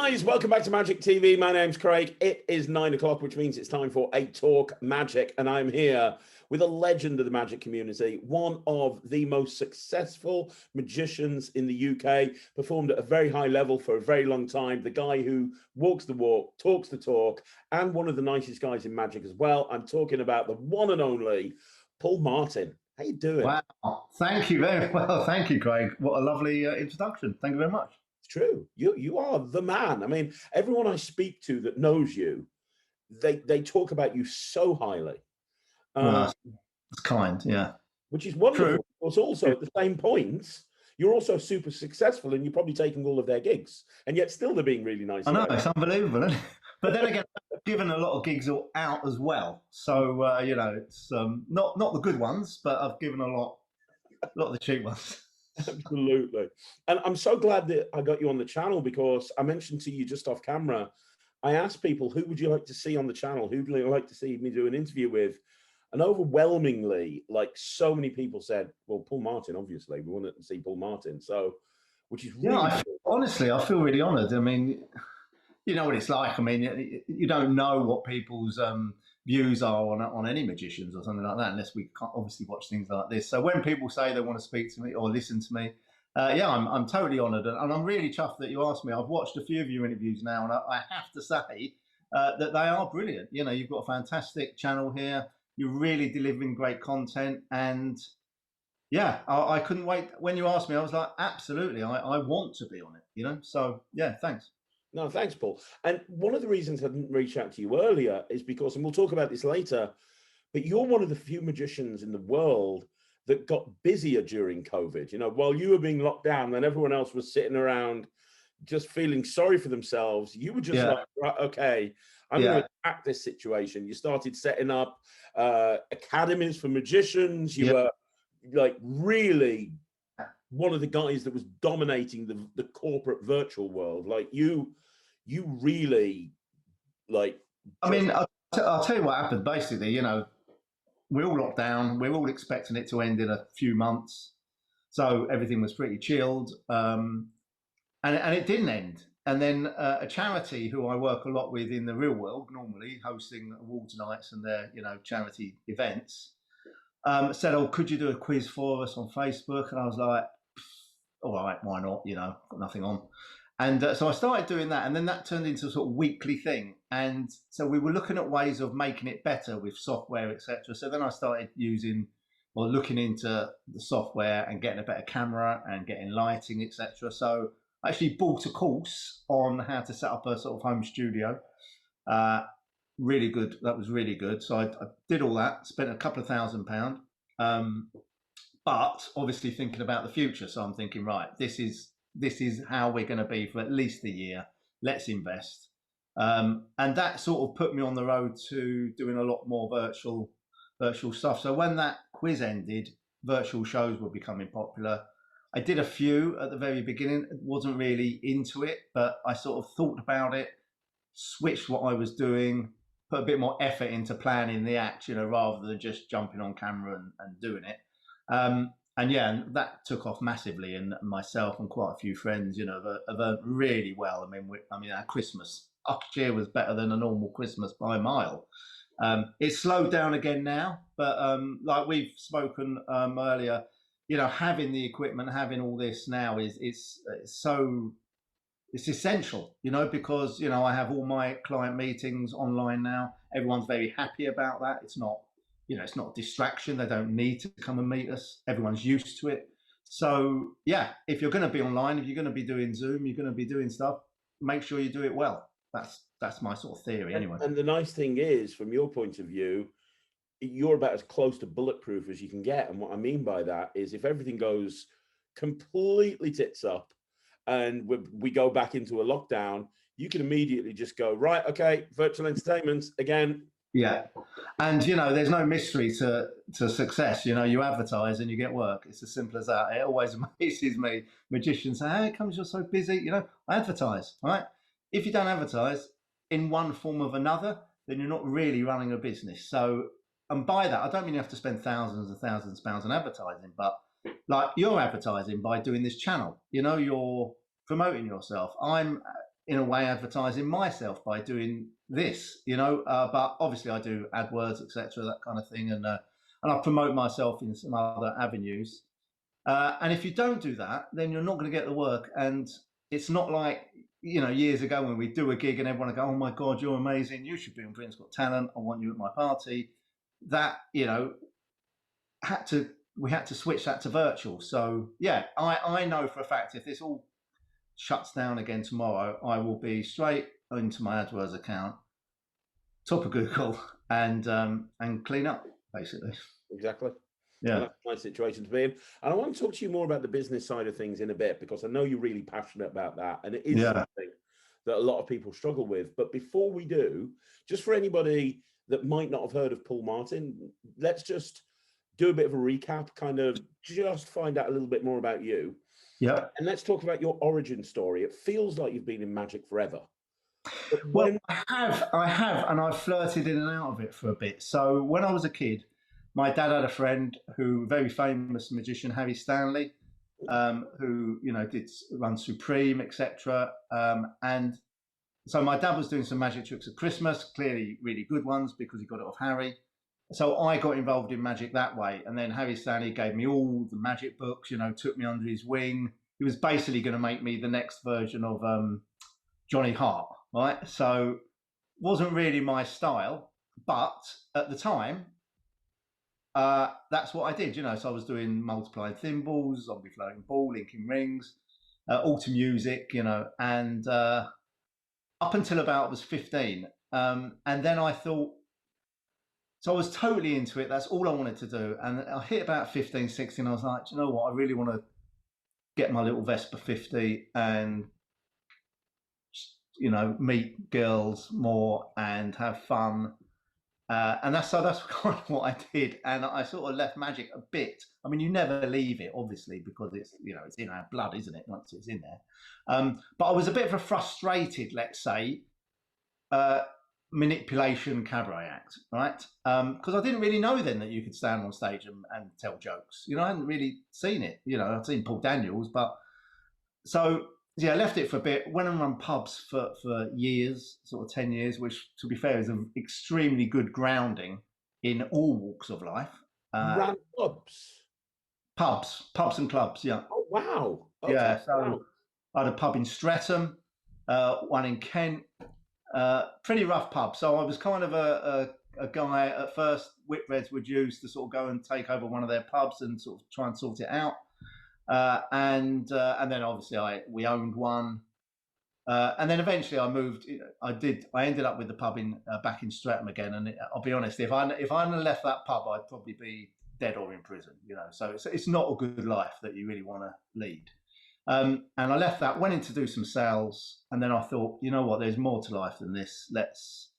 Guys, welcome back to Magic TV. My name's Craig. It is 9 o'clock, which means it's time for a Talk Magic. And I'm here with a legend of the magic community, one of the most successful magicians in the UK, performed at a very high level for a very long time, the guy who walks the walk, talks the talk, and one of the nicest guys in magic as well. I'm talking about the one and only Paul Martin. How you doing? Wow, thank you very well. Thank you, Craig. What a lovely introduction. Thank you very much. It's true. You are the man. I mean, everyone I speak to that knows you, they talk about you so highly. It's kind, yeah. Which is wonderful. True. But also at the same point, you're also super successful and you're probably taking all of their gigs, and yet still they're being really nice. I know, it's unbelievable, isn't it? But then again, I've given a lot of gigs out as well. So, it's not the good ones, but I've given a lot of the cheap ones. Absolutely. And I'm so glad that I got you on the channel, because I mentioned to you just off camera, I asked people, who would you like to see on the channel? Who would you like to see me do an interview with? And overwhelmingly, like, so many people said, well, Paul Martin, obviously. We want to see Paul Martin. So, which is really honestly, I feel really honoured. I mean, you know what it's like. I mean, you don't know what people's views are on any magicians or something like that, unless we can't obviously watch things like this. So when people say they want to speak to me or listen to me, I'm totally honoured, and I'm really chuffed that you asked me. I've watched a few of your interviews now, and I have to say that they are brilliant. You know, you've got a fantastic channel here. You're really delivering great content, and yeah, I couldn't wait. When you asked me, I was like, absolutely, I want to be on it. You know, so yeah, thanks. No, thanks, Paul. And one of the reasons I didn't reach out to you earlier is because, and we'll talk about this later, but you're one of the few magicians in the world that got busier during COVID. You know, while you were being locked down and everyone else was sitting around just feeling sorry for themselves, you were just like, right, okay, I'm going to attack this situation. You started setting up academies for magicians. You were like really one of the guys that was dominating the corporate virtual world. Like you really, like, I mean, I'll tell you what happened. Basically, you know, we're all locked down. We're all expecting it to end in a few months. So everything was pretty chilled. And it didn't end. And then a charity who I work a lot with in the real world, normally hosting awards nights and their, charity events, said, oh, could you do a quiz for us on Facebook? And I was like, all right, why not? You know, got nothing on. And so I started doing that, and then that turned into a sort of weekly thing. And so we were looking at ways of making it better with software, etc. So then I started looking into the software and getting a better camera and getting lighting, etc. So I actually bought a course on how to set up a sort of home studio. Really good. That was really good. So I did all that, spent a couple of £1,000. But obviously thinking about the future. So I'm thinking, right, this is how we're going to be for at least a year. Let's invest. And that sort of put me on the road to doing a lot more virtual stuff. So when that quiz ended, virtual shows were becoming popular. I did a few at the very beginning, wasn't really into it, but I sort of thought about it, switched what I was doing, put a bit more effort into planning the act, rather than just jumping on camera and doing it. And that took off massively, and myself and quite a few friends, have earned really well. I mean, our Christmas last year was better than a normal Christmas by a mile. It's slowed down again now, but like we've spoken earlier, having the equipment, having all this now it's essential, because I have all my client meetings online now. Everyone's very happy about that. It's not a distraction. They don't need to come and meet us. Everyone's used to it. So yeah, if you're going to be online, if you're going to be doing Zoom, you're going to be doing stuff, make sure you do it well. That's my sort of theory anyway. And the nice thing is, from your point of view, you're about as close to bulletproof as you can get. And what I mean by that is, if everything goes completely tits up and we go back into a lockdown, you can immediately just go, right, okay, virtual entertainment again. Yeah. And, there's no mystery to success. You advertise and you get work. It's as simple as that. It always amazes me. Magicians say, how comes you're so busy? I advertise, right? If you don't advertise in one form or another, then you're not really running a business. So, and by that, I don't mean you have to spend thousands and thousands of pounds on advertising, but like you're advertising by doing this channel, you're promoting yourself. I'm in a way, advertising myself by doing this, but obviously I do AdWords, etc., that kind of thing, and I promote myself in some other avenues. And if you don't do that, then you're not going to get the work. And it's not like, years ago when we do a gig and everyone would go, oh my God, you're amazing. You should be on Britain's Got Talent. I want you at my party. That, we had to switch that to virtual. So yeah, I know for a fact if this all shuts down again tomorrow, I will be straight into my AdWords account, top of Google, and clean up, basically. Exactly. Yeah. And that's a nice situation to be in. And I want to talk to you more about the business side of things in a bit, because I know you're really passionate about that. And it is something that a lot of people struggle with. But before we do, just for anybody that might not have heard of Paul Martin, let's just do a bit of a recap, kind of just find out a little bit more about you. Yeah. And let's talk about your origin story. It feels like you've been in magic forever. Well, I have, and I've flirted in and out of it for a bit. So when I was a kid, my dad had a friend who, very famous magician, Harry Stanley, who did run Supreme, etc. And so my dad was doing some magic tricks at Christmas, clearly really good ones because he got it off Harry. So I got involved in magic that way. And then Harry Stanley gave me all the magic books, took me under his wing. He was basically going to make me the next version of Johnny Hart, right? So wasn't really my style, but at the time, that's what I did, So I was doing multiplying thimbles, zombie floating ball, linking rings, all to music, and up until about I was 15. And then I thought, so I was totally into it. That's all I wanted to do. And I hit about 15, 16. I was like, you know what? I really want to get my little Vespa 50 and, meet girls more and have fun. And that's kind of what I did. And I sort of left magic a bit. I mean, you never leave it, obviously, because it's, it's in our blood, isn't it? Once it's in there. But I was a bit of a frustrated, let's say, manipulation cabaret act, right? Because I didn't really know then that you could stand on stage and tell jokes. I hadn't really seen it. I'd seen Paul Daniels, but so yeah, I left it for a bit. Went and run pubs for years, sort of 10 years, which, to be fair, is an extremely good grounding in all walks of life. Ran pubs? Pubs and clubs, yeah. Oh, wow. Okay. Yeah, so I had a pub in Streatham, one in Kent, pretty rough pub. So I was kind of a guy at first Whitreds would use to sort of go and take over one of their pubs and sort of try and sort it out. And then obviously we owned one, and then eventually I moved. I ended up with the pub back in Streatham again. And I'll be honest, if I hadn't left that pub, I'd probably be dead or in prison. So it's not a good life that you really want to lead. And I left that, went in to do some sales, and then I thought, you know what, there's more to life than this. Let's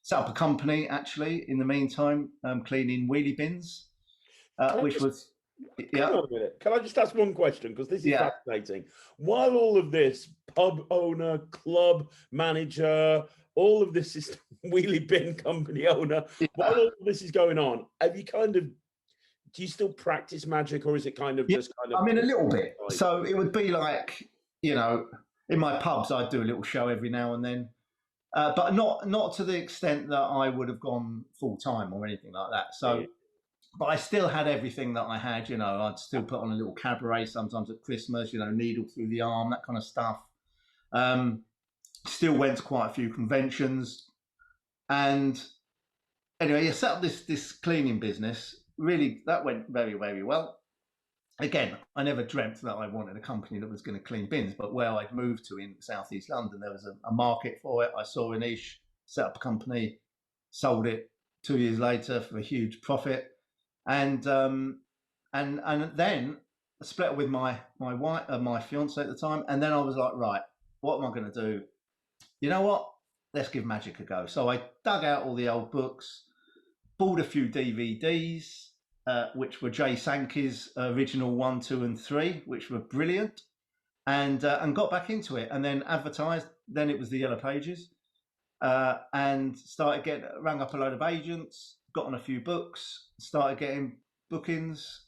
set up a company. Actually, in the meantime, cleaning wheelie bins, which was. Hang on a minute. Can I just ask one question? Because this is fascinating. While all of this, pub owner, club manager, all of this is wheelie bin company owner, while all of this is going on, have you do you still practice magic, or is it kind of just kind of? I mean, a little bit. So it would be like, in my pubs, I'd do a little show every now and then, but not to the extent that I would have gone full time or anything like that. So. Yeah. But I still had everything that I had, I'd still put on a little cabaret sometimes at Christmas, needle through the arm, that kind of stuff. Still went to quite a few conventions. And anyway, I set up this cleaning business. Really, that went very, very well. Again, I never dreamt that I wanted a company that was going to clean bins, but where I'd moved to in Southeast London, there was a market for it. I saw a niche, set up a company, sold it 2 years later for a huge profit. And then I split up with my wife, my fiance at the time, and then I was like, right, what am I going to do? You know what? Let's give magic a go. So I dug out all the old books, bought a few DVDs, which were Jay Sankey's original 1, 2, and 3, which were brilliant, and got back into it, and then advertised. Then it was the Yellow Pages, and rang up a load of agents. Got on a few books, started getting bookings,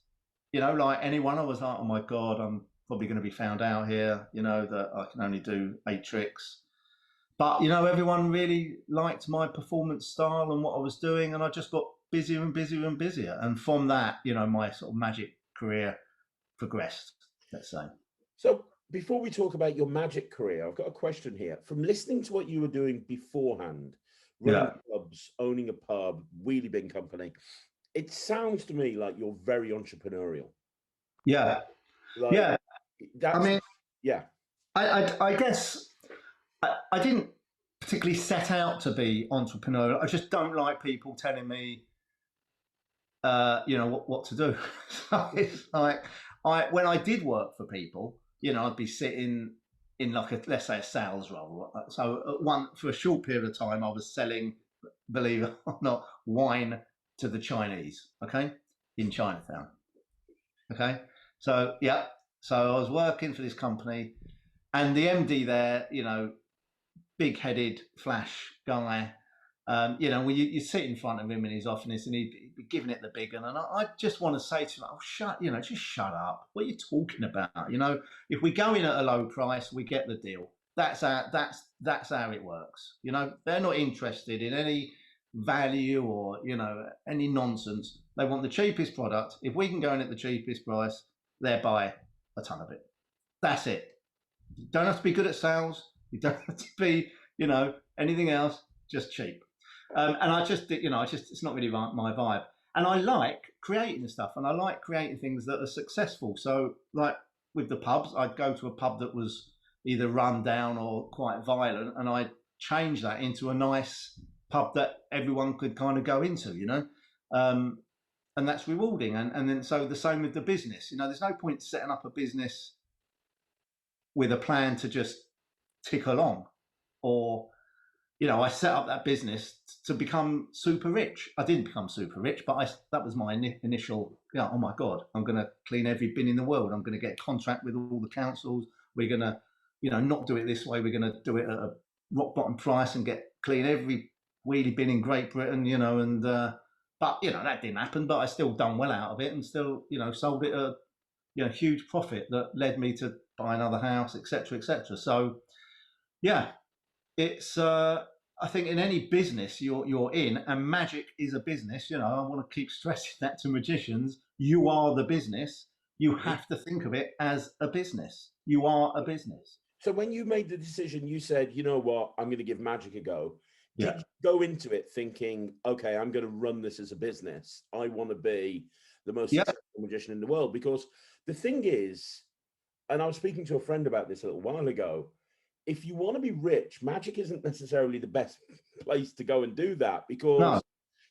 like anyone. I was like, oh my God, I'm probably going to be found out here, that I can only do 8 tricks. but everyone really liked my performance style and what I was doing, and I just got busier and busier and busier. And from that, my sort of magic career progressed, let's say. So before we talk about your magic career, I've got a question here. From listening to what you were doing beforehand, running clubs, owning a pub, really big company, it sounds to me like you're very entrepreneurial. Yeah. Like, yeah. That's, I mean, yeah. I guess I didn't particularly set out to be entrepreneurial. I just don't like people telling me, what to do. So it's like, when I did work for people, I'd be sitting in like let's say a sales role. So for a short period of time, I was selling, believe it or not, wine to the Chinese. Okay, in Chinatown. Okay, so so I was working for this company, and the MD there, big-headed flash guy. You sit in front of him in his office, and he'd be giving it the big one. And I just want to say to him, "Oh, just shut up. What are you talking about? If we go in at a low price, we get the deal. That's how it works. They're not interested in any value or any nonsense. They want the cheapest product. If we can go in at the cheapest price, they'll buy a ton of it. That's it. You don't have to be good at sales. You don't have to be, anything else. Just cheap." And I just, it's not really my vibe. And I like creating stuff, and I like creating things that are successful. So, like with the pubs, I'd go to a pub that was either run down or quite violent, and I'd change that into a nice pub that everyone could kind of go into, and that's rewarding. And then so the same with the business. There's no point setting up a business with a plan to just tick along, or I set up that business to become super rich. I didn't become super rich, but that was my initial, oh my God, I'm going to clean every bin in the world. I'm going to get a contract with all the councils. We're going to, not do it this way. We're going to do it at a rock bottom price and clean every wheelie bin in Great Britain, but, that didn't happen, but I still done well out of it and still, sold it at a huge profit that led me to buy another house, etc., etc. So, yeah. It's I think in any business you're in, and magic is a business. I want to keep stressing that to magicians. You are the business. You have to think of it as a business. You are a business. So when you made the decision, you said, you know what, I'm going to give magic a go. Did you go into it thinking, okay, I'm going to run this as a business. I want to be the most successful magician in the world? Because the thing is, and I was speaking to a friend about this a little while ago, if you want to be rich, magic isn't necessarily the best place to go and do that, because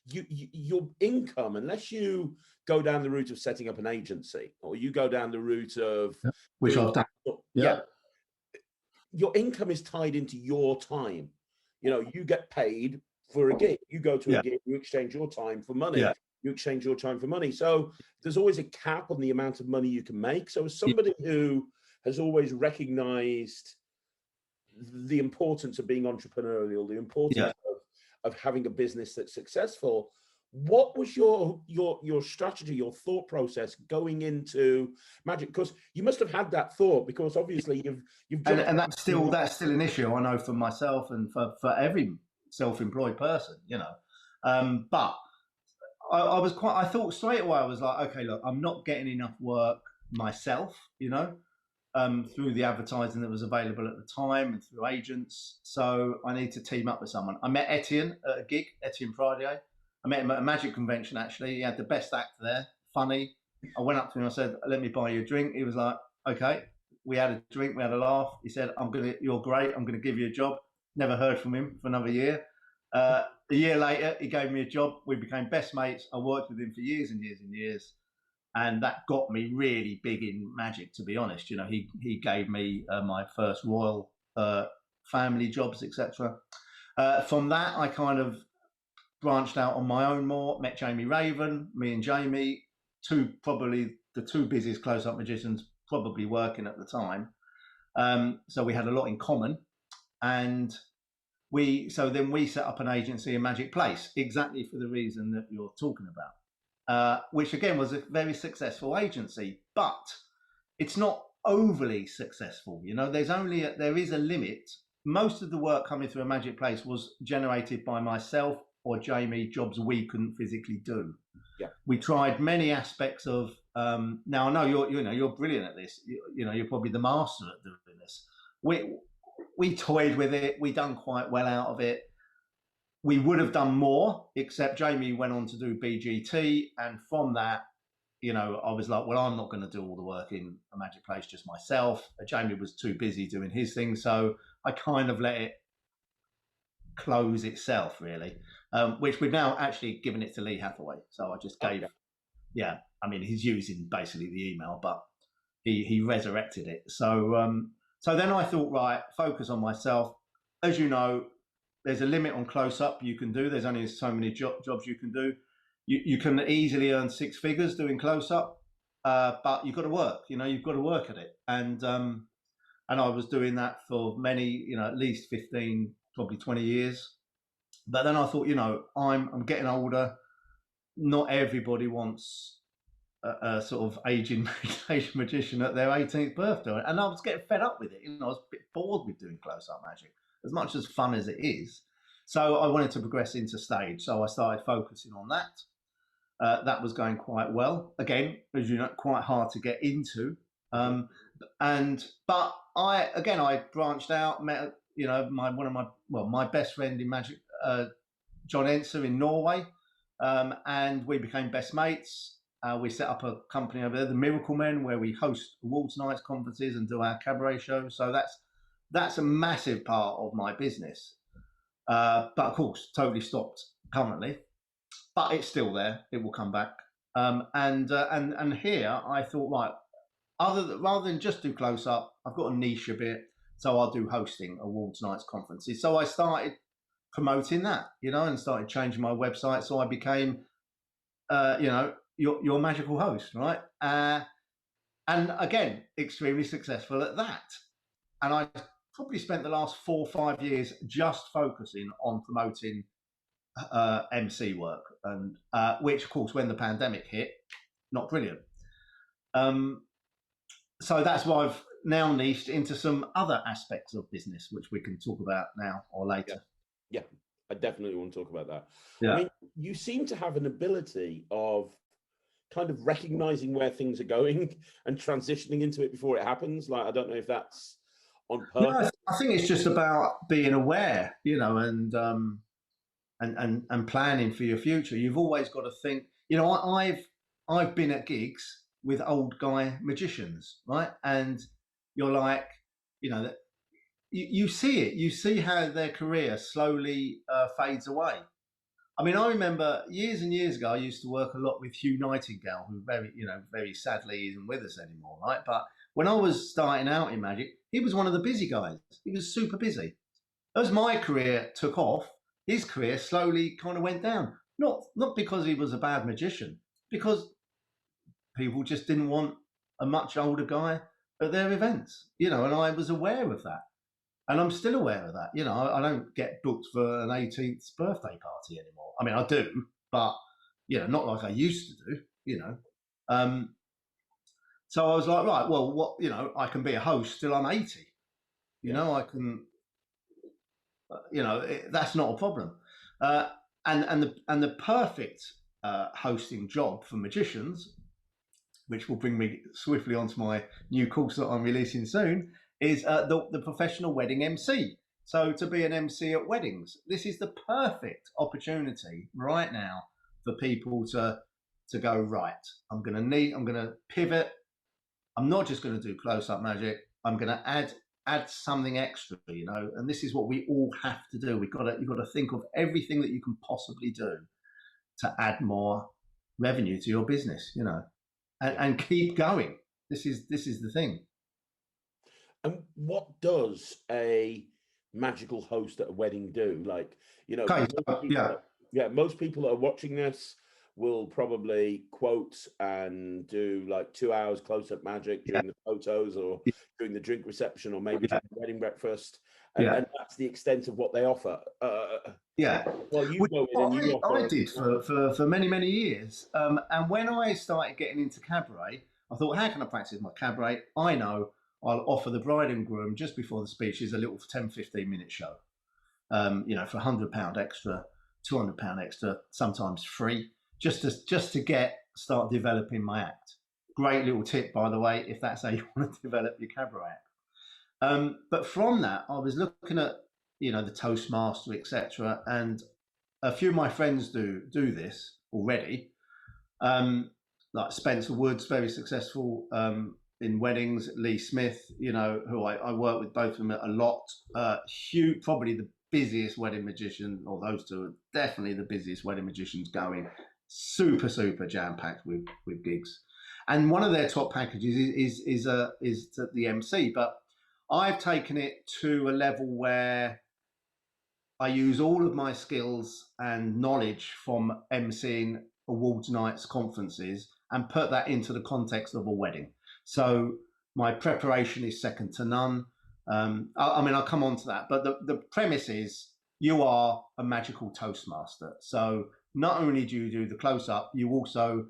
your income, unless you go down the route of setting up an agency, or you go down the route of which I've done, your income is tied into your time. You get paid for a gig. You go to a gig, you exchange your time for money. You exchange your time for money. So there's always a cap on the amount of money you can make. So as somebody who has always recognized the importance of being entrepreneurial, the importance of having a business that's successful, what was your strategy, your thought process going into magic? Because you must have had that thought, because obviously you've and that's still an issue, I know, for myself and for every self-employed person, but I thought straight away, I was like, okay, look, I'm not getting enough work myself, through the advertising that was available at the time and through agents. So I need to team up with someone. I met Etienne at a gig, Etienne Friday. I met him at a magic convention, actually. He had the best act there, funny. I went up to him, I said, let me buy you a drink. He was like, okay. We had a drink, we had a laugh. He said, you're great, I'm going to give you a job. Never heard from him for another year. A year later, he gave me a job. We became best mates. I worked with him for years and years and years. And that got me really big in magic, to be honest. He gave me my first royal family jobs, etc. From that, I kind of branched out on my own more. Met Jamie Raven. Me and Jamie, probably the two busiest close-up magicians probably working at the time. So we had a lot in common, and then we set up an agency in Magic Place, exactly for the reason that you're talking about. Which again was a very successful agency, but it's not overly successful. There is a limit most of the work coming through a magic place was generated by myself or Jamie, jobs we couldn't physically do. Yeah. We tried many aspects of. Now I know you're brilliant at this. You're probably the master at doing this. We toyed with it. We done quite well out of it. We would have done more, except Jamie went on to do BGT, and from that, I was like, well, I'm not going to do all the work in a magic place just myself. Jamie was too busy doing his thing, so I kind of let it close itself, really. Which we've now actually given it to Lee Hathaway. So I just gave, I mean, he's using basically the email, but he resurrected it. So then I thought, right, focus on myself. As you know, there's a limit on close-up you can do. There's only so many jobs you can do. You can easily earn six figures doing close-up, but you've got to work. You've got to work at it. And I was doing that for many, at least 15, probably 20 years. But then I thought, I'm getting older. Not everybody wants a sort of aging magician at their 18th birthday. And I was getting fed up with it. I was a bit bored with doing close-up magic, as much as fun as it is. So I wanted to progress into stage. So I started focusing on that. That was going quite well. Again, as you know, quite hard to get into. But I branched out, met, my best friend in magic, John Enser in Norway, and we became best mates. We set up a company over there, the Miracle Men, where we host awards nights, conferences, and do our cabaret shows. So that's a massive part of my business. But of course, totally stopped currently. But it's still there. It will come back. And here I thought, right, rather than just do close up, I've got a niche a bit, so I'll do hosting awards nights, conferences. So I started promoting that, and started changing my website. So I became, your magical host, right? And again, extremely successful at that. And I probably spent the last 4 or 5 years just focusing on promoting MC work, and which, of course, when the pandemic hit, not brilliant. So that's why I've now niched into some other aspects of business, which we can talk about now or later. Yeah, I definitely want to talk about that. Yeah. I mean, you seem to have an ability of kind of recognizing where things are going and transitioning into it before it happens. Like, I don't know if that's on purpose. No, I think it's just about being aware, and planning for your future. You've always got to think. I've been at gigs with old guy magicians, right? And you're like, you see it. You see how their career slowly fades away. I mean, I remember years and years ago, I used to work a lot with Hugh Nightingale, who very sadly isn't with us anymore, right? But when I was starting out in magic, he was one of the busy guys. He was super busy. As my career took off, his career slowly kind of went down. Not because he was a bad magician, because people just didn't want a much older guy at their events, and I was aware of that. And I'm still aware of that. I don't get booked for an 18th birthday party anymore. I mean, I do, but, not like I used to do, So I was like, right, well, what, I can be a host till I'm 80. I can, that's not a problem. And the perfect hosting job for magicians, which will bring me swiftly onto my new course that I'm releasing soon, is the professional wedding MC. So to be an MC at weddings, this is the perfect opportunity right now for people to go, right, I'm going to pivot. I'm not just going to do close-up magic. I'm going to add something extra, and this is what we all have to do. You've got to think of everything that you can possibly do to add more revenue to your business, and keep going. This is the thing. And what does a magical host at a wedding do? Like, most people that are watching this will probably quote and do like 2 hours close-up magic during the photos or during the drink reception or maybe during the wedding breakfast. And that's the extent of what they offer. Well, you go in and you offer. I did for many, many years. And when I started getting into cabaret, I thought, how can I practice my cabaret? I know I'll offer the bride and groom just before the speech is a little 10-15 minute show. For £100 extra, £200 extra, sometimes free, just to start developing my act. Great little tip, by the way, if that's how you want to develop your cabaret act. But from that, I was looking at the Toastmaster, etc., and a few of my friends do this already. Like Spencer Woods, very successful in weddings. Lee Smith, who I work with both of them a lot. Hugh, probably the busiest wedding magician, or those two are definitely the busiest wedding magicians going. Super jam-packed with gigs. And one of their top packages is the MC. But I've taken it to a level where I use all of my skills and knowledge from MCing awards nights, conferences, and put that into the context of a wedding. So my preparation is second to none. I'll come on to that, but the premise is you are a magical Toastmaster. So not only do you do the close-up, you also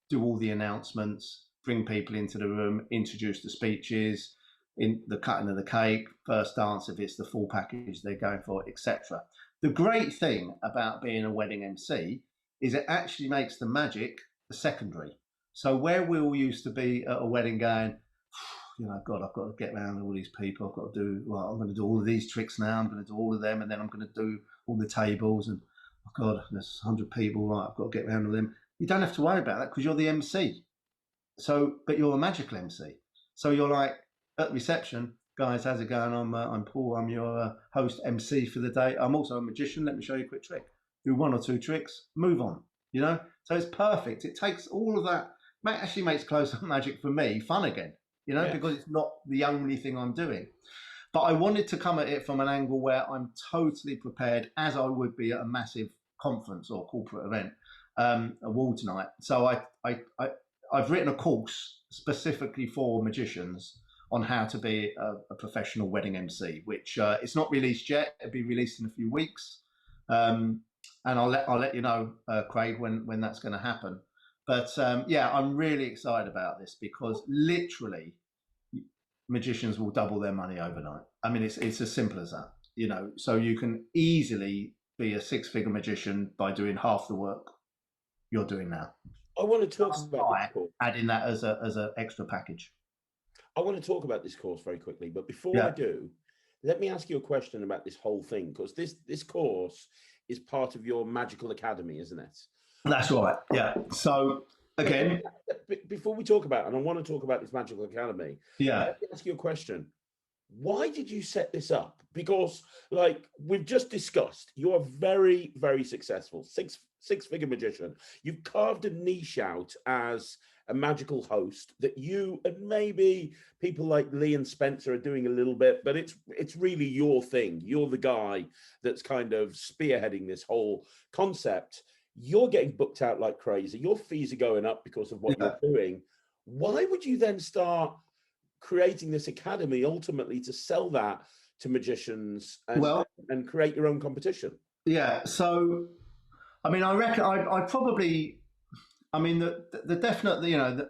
do all the announcements, bring people into the room, introduce the speeches, in the cutting of the cake, first dance if it's the full package they're going for, etc. The great thing about being a wedding MC is it actually makes the magic the secondary. So where we all used to be at a wedding going, God, I've got to get around all these people. I've got to do, I'm going to do all of these tricks now. I'm going to do all of them, and then I'm going to do all the tables. And oh God, there's 100 people. Right, I've got to get around all them. You don't have to worry about that because you're the MC. But you're a magical MC. So you're like at reception, guys, how's it going? I'm Paul. I'm your host MC for the day. I'm also a magician. Let me show you a quick trick. Do one or two tricks, move on. So it's perfect. It takes all of that. Actually makes close-up magic for me fun again. Because it's not the only thing I'm doing. But I wanted to come at it from an angle where I'm totally prepared, as I would be at a massive conference or corporate event, awards night. So I've written a course specifically for magicians on how to be a professional wedding MC, which it's not released yet. It'll be released in a few weeks, and I'll let you know, Craig, when that's going to happen. But I'm really excited about this because literally magicians will double their money overnight. I mean, it's as simple as that, so you can easily be a six-figure magician by doing half the work you're doing now. I want to talk about this course. Adding that as an extra package. I want to talk about this course very quickly, but before I do, let me ask you a question about this whole thing, because this course is part of your Magical Academy, isn't it? That's right. Yeah. So again, before we talk about it, and I want to talk about this Magical Academy, let me ask you a question. Why did you set this up? Because, like we've just discussed, you are very, very successful, six-figure magician. You've carved a niche out as a magical host that you and maybe people like Lee and Spencer are doing a little bit, but it's really your thing. You're the guy that's kind of spearheading this whole concept. You're getting booked out like crazy. Your fees are going up because of what you're doing. Why would you then start creating this academy ultimately to sell that to magicians and create your own competition? Yeah. So, I mean, I reckon I probably, I mean, the definite,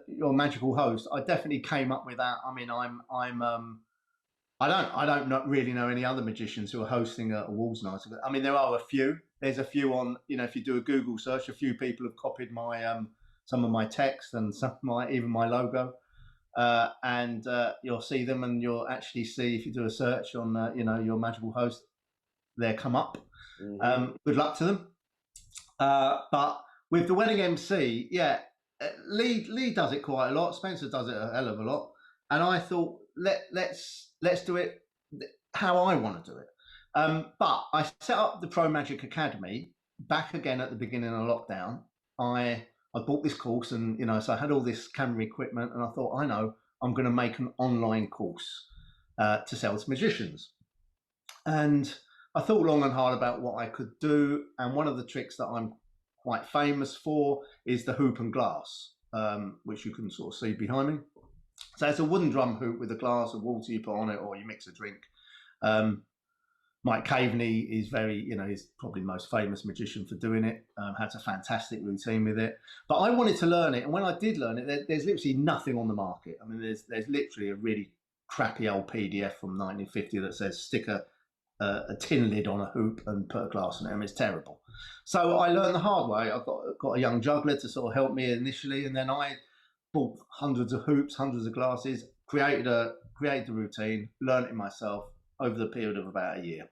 your magical host, I definitely came up with that. I mean, I don't really know any other magicians who are hosting awards nights. I mean, there are a few. There's a few on, if you do a Google search, a few people have copied my some of my text and even my logo, and you'll see them, and you'll actually see if you do a search on your magical host, they come up. Mm-hmm. Good luck to them. But with the wedding MC, Lee does it quite a lot. Spencer does it a hell of a lot, and I thought let's do it how I want to do it. But I set up the Pro Magic Academy back again at the beginning of lockdown. I bought this course, and so I had all this camera equipment, and I thought, I'm going to make an online course to sell to magicians. And I thought long and hard about what I could do, and one of the tricks that I'm quite famous for is the hoop and glass, which you can sort of see behind me. So it's a wooden drum hoop with a glass of water you put on it, or you mix a drink. Mike Caveney is he's probably the most famous magician for doing it. Has a fantastic routine with it. But I wanted to learn it, and when I did learn it, there's literally nothing on the market. I mean, there's literally a really crappy old PDF from 1950 that says stick a tin lid on a hoop and put a glass in it. I mean, it's terrible. So I learned the hard way. I got a young juggler to sort of help me initially, and then I bought hundreds of hoops, hundreds of glasses, created the routine, learned it myself over the period of about a year.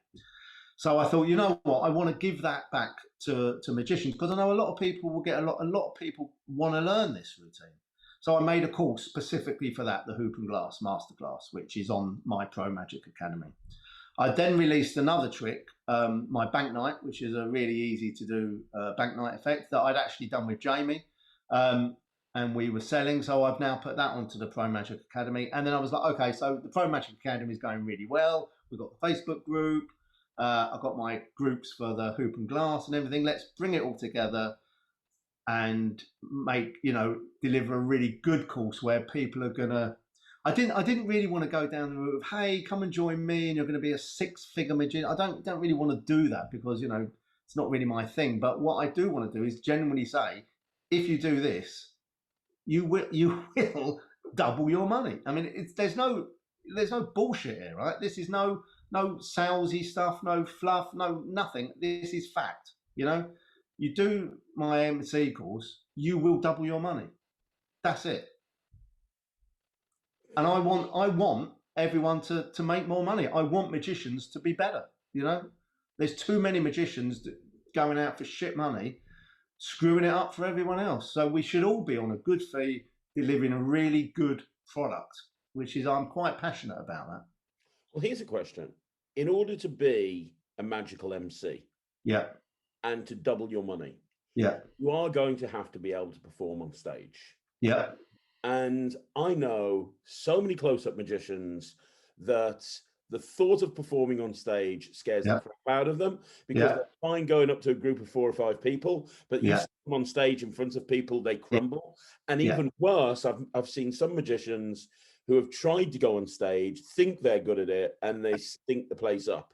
So I thought, you know what, I want to give that back to magicians, because I know a lot of people will get a lot of people want to learn this routine. So I made a course specifically for that, the Hoop and Glass Masterclass, which is on my Pro Magic Academy. I then released another trick, my bank night, which is a really easy to do bank night effect that I'd actually done with Jamie, and we were selling. So I've now put that onto the Pro Magic Academy. And then I was like, okay, so the Pro Magic Academy is going really well. We've got the Facebook group. I've got my groups for the Hoop and Glass and everything. Let's bring it all together and deliver a really good course where people are gonna. I didn't really want to go down the route of, hey, come and join me and you're going to be a 6-figure magician. I don't really want to do that, because it's not really my thing. But what I do want to do is genuinely say, if you do this, you will double your money. I mean, there's no bullshit here, right? This is no salesy stuff, no fluff, no nothing. This is fact. You do my MC course, you will double your money. That's it. And I want everyone to make more money. I want magicians to be better. There's too many magicians going out for shit money, screwing it up for everyone else. So we should all be on a good fee, delivering a really good product, I'm quite passionate about that. Well, here's a question. In order to be a magical MC, yeah, and to double your money, yeah, you are going to have to be able to perform on stage. Yeah. And I know so many close-up magicians that the thought of performing on stage scares the crap out of them, because they're fine going up to a group of 4 or 5 people, but you see them on stage in front of people, they crumble. And even worse, I've seen some magicians who have tried to go on stage, think they're good at it, and they stink the place up.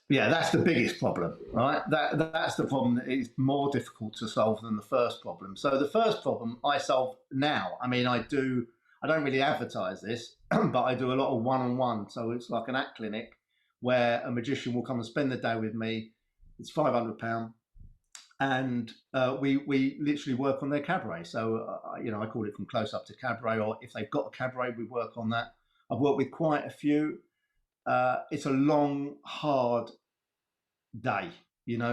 Yeah, that's the biggest problem, right? That's the problem that is more difficult to solve than the first problem. So the first problem I solve now. I mean, I don't really advertise this, but I do a lot of one-on-one. So it's like an act clinic where a magician will come and spend the day with me. It's £500, and we literally work on their cabaret. So I call it from close up to cabaret, or if they've got a cabaret, we work on that. I've worked with quite a few. It's a long, hard day,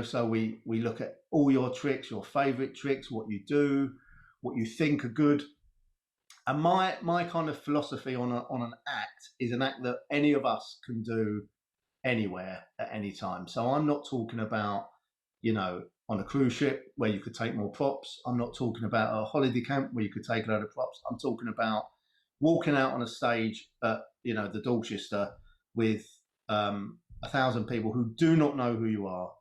so we look at all your tricks, your favorite tricks, what you do, what you think are good. And my kind of philosophy on an act is an act that any of us can do anywhere at any time. So I'm not talking about, on a cruise ship where you could take more props. I'm not talking about a holiday camp where you could take a load of props. I'm talking about walking out on a stage at, the Dorchester with 1,000 people who do not know who you are,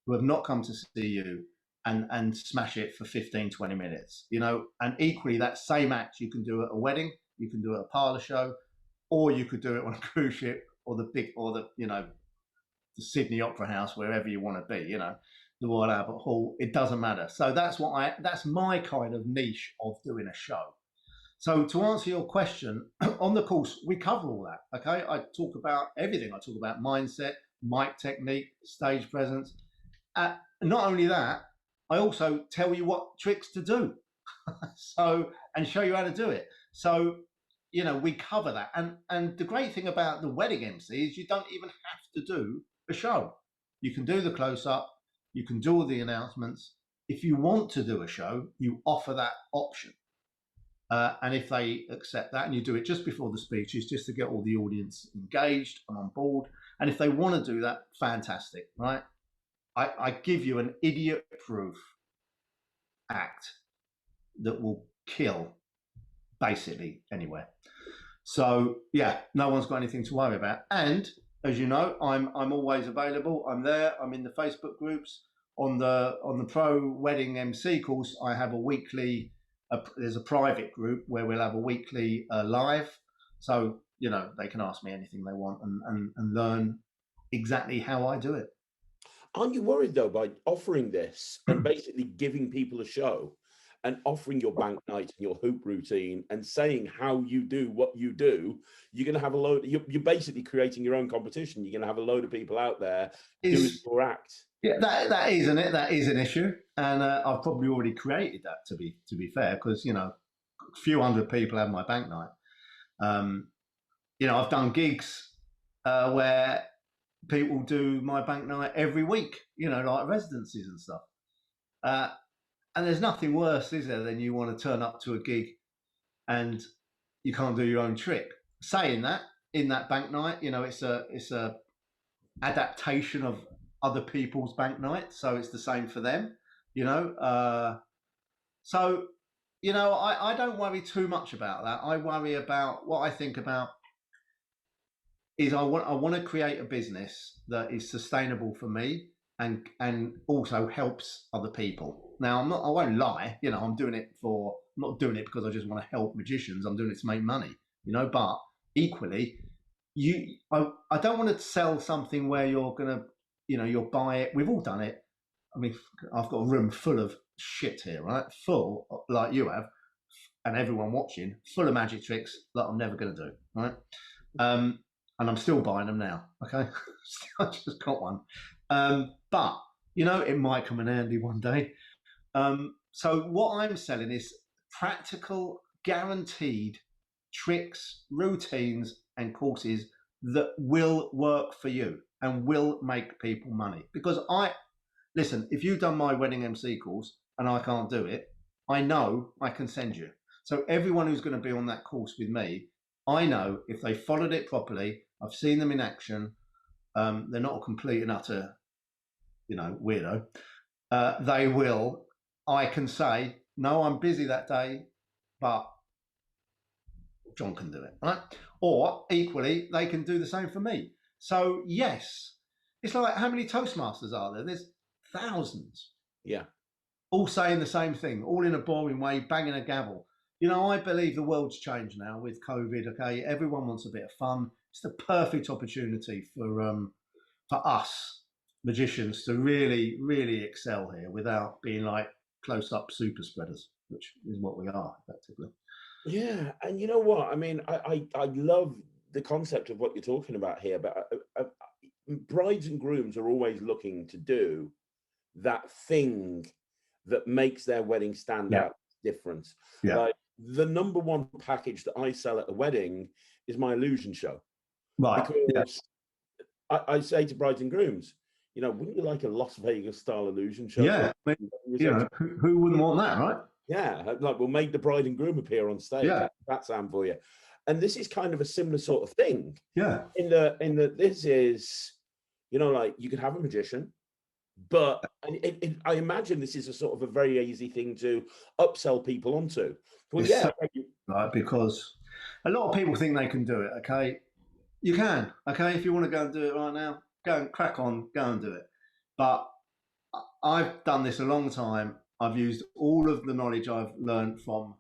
who have not come to see you, and smash it for 15, 20 minutes, and equally that same act you can do at a wedding, you can do it at a parlor show, or you could do it on a cruise ship, or the Sydney Opera House, wherever you want to be, the Royal Albert Hall, it doesn't matter. So that's my kind of niche of doing a show. So to answer your question, on the course, we cover all that, okay? I talk about everything. I talk about mindset, mic technique, stage presence. Not only that, I also tell you what tricks to do, and show you how to do it. So, we cover that. And the great thing about the wedding MC is you don't even have to do a show. You can do the close-up, you can do all the announcements. If you want to do a show, you offer that option. And if they accept that, and you do it just before the speeches, just to get all the audience engaged and on board. And if they want to do that, fantastic, right? I give you an idiot-proof act that will kill basically anywhere. So yeah, no one's got anything to worry about. And as you know, I'm always available. I'm there. I'm in the Facebook groups. On the Pro Wedding MC course, I have a weekly. There's a private group where we'll have a weekly live, so they can ask me anything they want and learn exactly how I do it. Aren't you worried though, by offering this and basically giving people a show, and offering your bank night and your hoop routine and saying how you do what you do, you're going to have a load. You're basically creating your own competition. You're going to have a load of people out there doing your act. Yeah, that is an issue, and I've probably already created that. To be fair, because a few hundred people have my bank night. I've done gigs where people do my bank night every week. Like residencies and stuff. And there's nothing worse, is there, than you want to turn up to a gig and you can't do your own trick. Saying that, in that bank night, it's a adaptation of other people's bank night, so it's the same for them. I don't worry too much about that. I worry about what I think about is I want to create a business that is sustainable for me and also helps other people. Now I won't lie, I'm not doing it because I just want to help magicians. I'm doing it to make money, but equally I don't want to sell something where you're gonna, you'll buy it. We've all done it. I mean, I've got a room full of shit here, right? Full, like you have, and everyone watching, full of magic tricks that I'm never going to do, right? And I'm still buying them now, okay? I just got one. But, it might come in handy one day. So what I'm selling is practical, guaranteed tricks, routines, and courses that will work for you and will make people money. Because listen, if you've done my wedding MC course and I can't do it, I know I can send you. So everyone who's going to be on that course with me, I know if they followed it properly, I've seen them in action, they're not a complete and utter, weirdo. They will, I can say, no, I'm busy that day, but John can do it, right? Or equally, they can do the same for me. So yes, it's like, how many Toastmasters are there? There's thousands. Yeah. All saying the same thing, all in a boring way, banging a gavel. I believe the world's changed now with COVID. Okay, everyone wants a bit of fun. It's the perfect opportunity for us magicians to really, really excel here without being like close-up super spreaders, which is what we are effectively. Yeah, and you know what? I mean, I love the concept of what you're talking about here, but brides and grooms are always looking to do that thing that makes their wedding stand out different. Yeah. Like the number one package that I sell at a wedding is my illusion show. Right. Because I say to brides and grooms, wouldn't you like a Las Vegas style illusion show? Yeah. Who wouldn't want that, right? Yeah, like we'll make the bride and groom appear on stage. Yeah. That sound for you. And this is kind of a similar sort of thing. Yeah. In the this is, like you could have a magician, but I imagine this is a sort of a very easy thing to upsell people onto. Well, right, because a lot of people think they can do it. Okay, you can. Okay, if you want to go and do it right now, go and crack on, go and do it. But I've done this a long time. I've used all of the knowledge I've learned from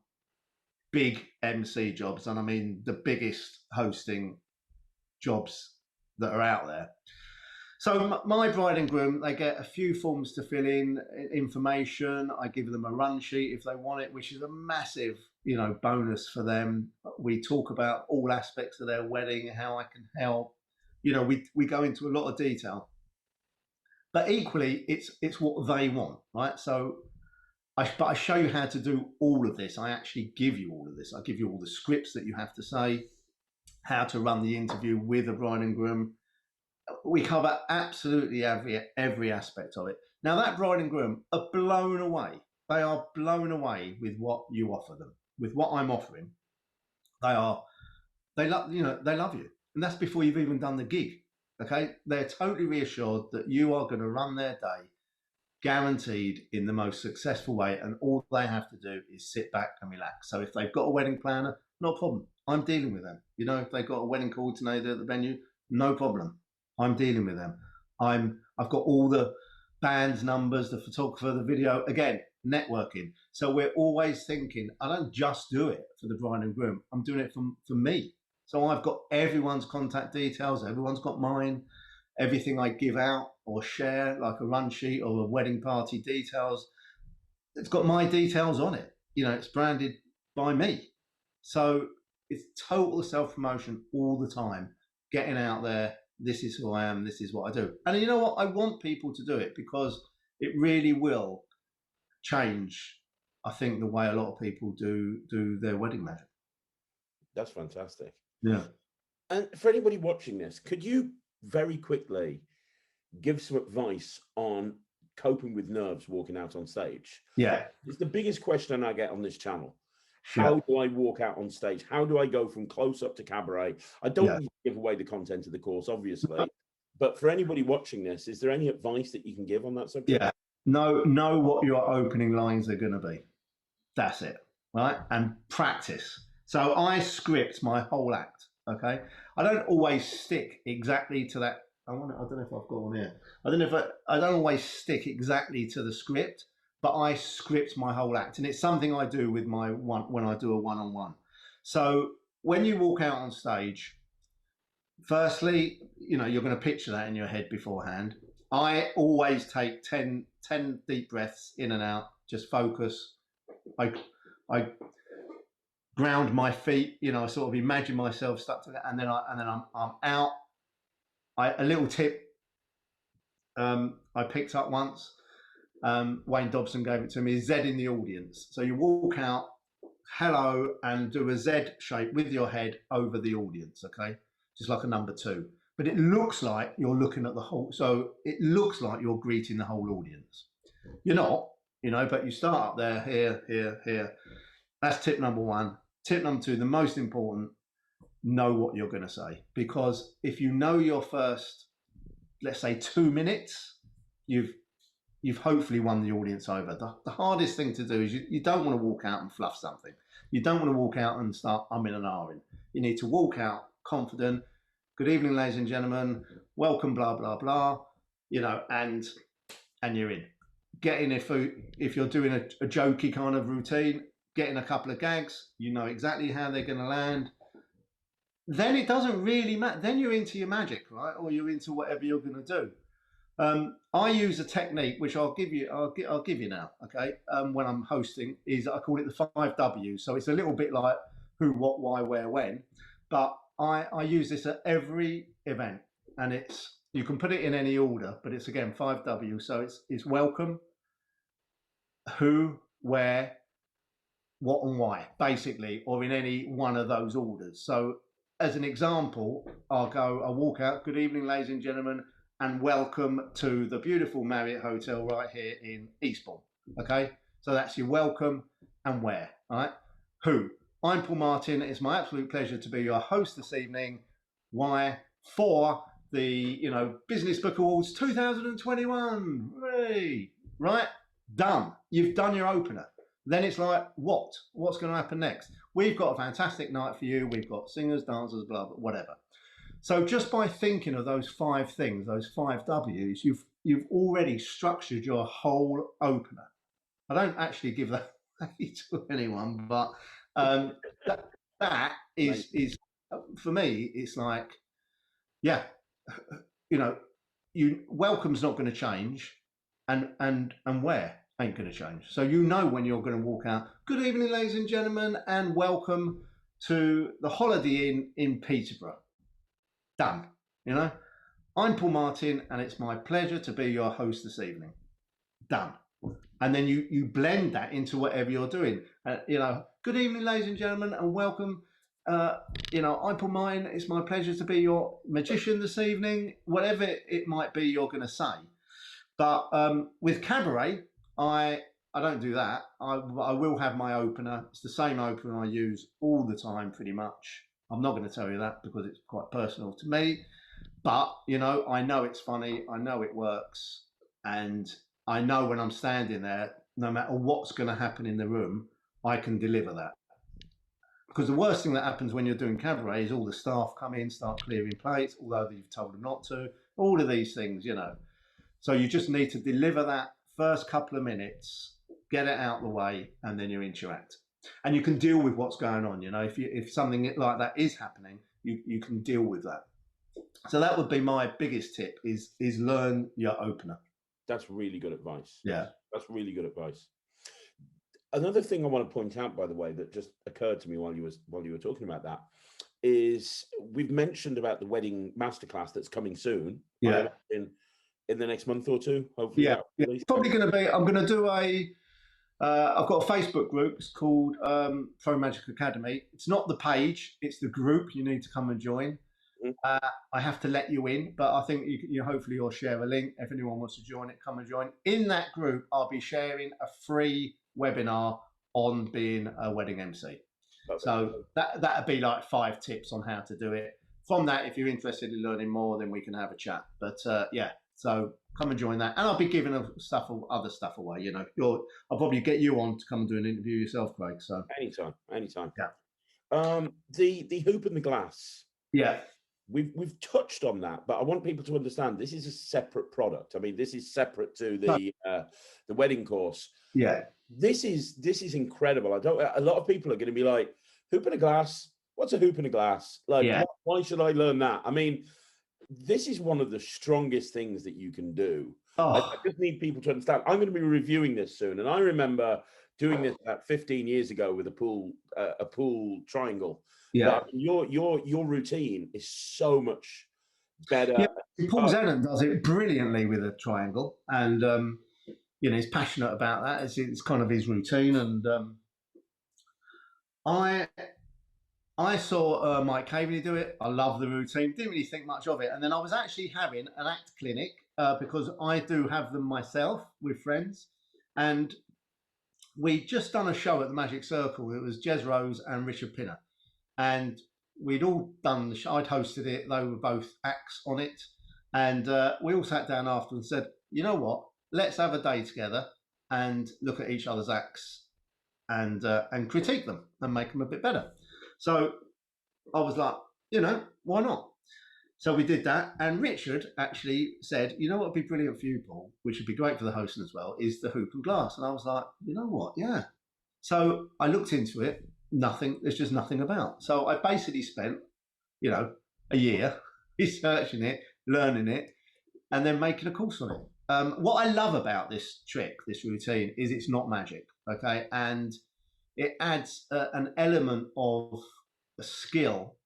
big MC jobs, and I mean the biggest hosting jobs that are out there. So my bride and groom, they get a few forms to fill in, information. I give them a run sheet if they want it, which is a massive, bonus for them. We talk about all aspects of their wedding, how I can help. We go into a lot of detail. But equally, it's what they want, right? So I show you how to do all of this. I actually give you all of this. I give you all the scripts that you have to say, how to run the interview with a bride and groom. We cover absolutely every aspect of it. Now that bride and groom are blown away. They are blown away with what you offer them, with what I'm offering. They love you, and that's before you've even done the gig. Okay, they're totally reassured that you are going to run their day, guaranteed in the most successful way, and all they have to do is sit back and relax. So if they've got a wedding planner, no problem. I'm dealing with them. If they've got a wedding coordinator at the venue, no problem. I'm dealing with them. I've got all the band's numbers, the photographer, the video, again, networking. So we're always thinking, I don't just do it for the bride and groom. I'm doing it for me. So I've got everyone's contact details. Everyone's got mine. Everything I give out or share, like a run sheet or a wedding party details, it's got my details on it. it's branded by me. So it's total self-promotion all the time, getting out there. This is who I am. This is what I do. And you know what? I want people to do it because it really will change, I think, the way a lot of people do their wedding magic. That's fantastic. Yeah. And for anybody watching this, could you very quickly give some advice on coping with nerves walking out on stage? Yeah. It's the biggest question I get on this channel. How do I walk out on stage? How do I go from close up to cabaret? I don't need to give away the content of the course, obviously. But for anybody watching this, is there any advice that you can give on that subject? Yeah. Know what your opening lines are going to be. That's it, right? And practice. So I script my whole act, okay? I don't always stick exactly to that. I don't know if I've got one here. I don't always stick exactly to the script, but I script my whole act. And it's something I do with when I do a one-on-one. So when you walk out on stage, firstly, you're going to picture that in your head beforehand. I always take 10 deep breaths in and out, just focus. I ground my feet, I sort of imagine myself stuck to that, and then I'm out. A little tip I picked up once, Wayne Dobson gave it to me, is Z in the audience. So you walk out, hello, and do a Z shape with your head over the audience, okay? Just like a number 2. But it looks like you're looking at the whole, so it looks like you're greeting the whole audience. You're not, but you start up there, here. That's tip number 1. Tip number 2, the most important, know what you're going to say. Because if you know your first, let's say 2 minutes, you've hopefully won the audience over. The hardest thing to do is you don't want to walk out and fluff something. You don't want to walk out and start umming and ahhing. You need to walk out confident. Good evening, ladies and gentlemen. Welcome, blah, blah, blah. And you're in. Get in if you're doing a jokey kind of routine, get in a couple of gags. You know exactly how they're going to land. Then it doesn't really matter. Then you're into your magic, right? Or you're into whatever you're going to do. I use a technique which I'll give you now, okay? When I'm hosting, is I call it the 5 W's. So it's a little bit like who, what, why, where, when, but I use this at every event, and you can put it in any order, but it's again 5 W's. So it's welcome, who, where, what, and why, basically, or in any one of those orders. So as an example, I'll walk out. Good evening, ladies and gentlemen, and welcome to the beautiful Marriott Hotel right here in Eastbourne. Okay, so that's your welcome and where. All right, who? I'm Paul Martin. It's my absolute pleasure to be your host this evening. Why? For the Business Book Awards 2021. Hooray! Right, done. You've done your opener. Then it's like, what's going to happen next? We've got a fantastic night for you. We've got singers, dancers, blah, blah, whatever. So just by thinking of those 5 things, those 5 W's, you've already structured your whole opener. I don't actually give that to anyone, but that is for me. It's like, welcome's not going to change, and where ain't going to change. So when you're going to walk out. Good evening, ladies and gentlemen, and welcome to the Holiday Inn in Peterborough. Done. I'm Paul Martin, and it's my pleasure to be your host this evening. Done. And then you blend that into whatever you're doing. Good evening, ladies and gentlemen, and welcome. I'm Paul Martin. It's my pleasure to be your magician this evening. Whatever it might be, you're going to say. But with cabaret, I don't do that. I will have my opener. It's the same opener I use all the time, pretty much. I'm not going to tell you that because it's quite personal to me. But, I know it's funny. I know it works. And I know when I'm standing there, no matter what's going to happen in the room, I can deliver that. Because the worst thing that happens when you're doing cabaret is all the staff come in, start clearing plates, although you've told them not to. All of these things, So you just need to deliver that first couple of minutes, get it out of the way, and then you're into your act. And you can deal with what's going on. If something like that is happening, you can deal with that. So that would be my biggest tip: is learn your opener. That's really good advice. Yeah, that's really good advice. Another thing I want to point out, by the way, that just occurred to me while you were talking about that, is we've mentioned about the wedding masterclass that's coming soon. Yeah. In the next month or two, hopefully Yeah. that Yeah. will release. Probably going to be, I'm going to do I've got a Facebook group. It's called Pro Magic Academy. It's not the page, it's the group. You need to come and join. Mhm. I have to let you in, but I think hopefully you'll share a link. If anyone wants to join it, come and join. In that group, I'll be sharing a free webinar on being a wedding MC. Perfect. So that'd be like 5 tips on how to do it. From that, if you're interested in learning more, then we can have a chat. But yeah, so come and join that, and I'll be giving other stuff away. I'll probably get you on to come and do an interview yourself, Craig. So anytime. Yeah. The hoop and the glass. Yeah. We've touched on that, but I want people to understand this is a separate product. I mean, this is separate to the wedding course. Yeah. This is incredible. A lot of people are going to be like, hoop and a glass. What's a hoop and a glass? Like, Yeah. why should I learn that? I mean, this is one of the strongest things that you can do. I just need people to understand. I'm going to be reviewing this soon, and I remember doing this about 15 years ago with a pool triangle. Yeah. But your routine is so much better. Yeah. Paul Zennon does it brilliantly with a triangle, and he's passionate about that. It's kind of his routine, and I saw Mike Caveney do it. I love the routine. Didn't really think much of it. And then I was actually having an act clinic because I do have them myself with friends. And we'd just done a show at the Magic Circle. It was Jez Rose and Richard Pinner. And we'd all done the show. I'd hosted it. They were both acts on it. And we all sat down after and said, you know what? Let's have a day together and look at each other's acts and critique them and make them a bit better. So I was like, why not? So we did that. And Richard actually said, you know what would be brilliant for you, Paul, which would be great for the hosting as well, is the hoop and glass. And I was like, you know what? Yeah. So I looked into it. Nothing. There's just nothing about. So I basically spent, a year researching it, learning it, and then making a course on it. What I love about this trick, this routine, is it's not magic. Okay. And it adds an element of a skill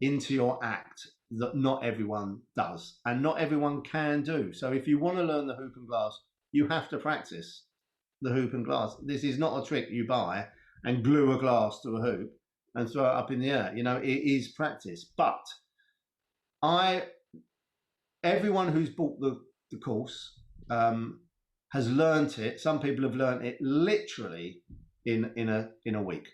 into your act that not everyone does and not everyone can do. So if you want to learn the hoop and glass, you have to practice the hoop and glass. This is not a trick you buy and glue a glass to a hoop and throw it up in the air. It is practice. But everyone who's bought the course has learnt it. Some people have learnt it literally in a week.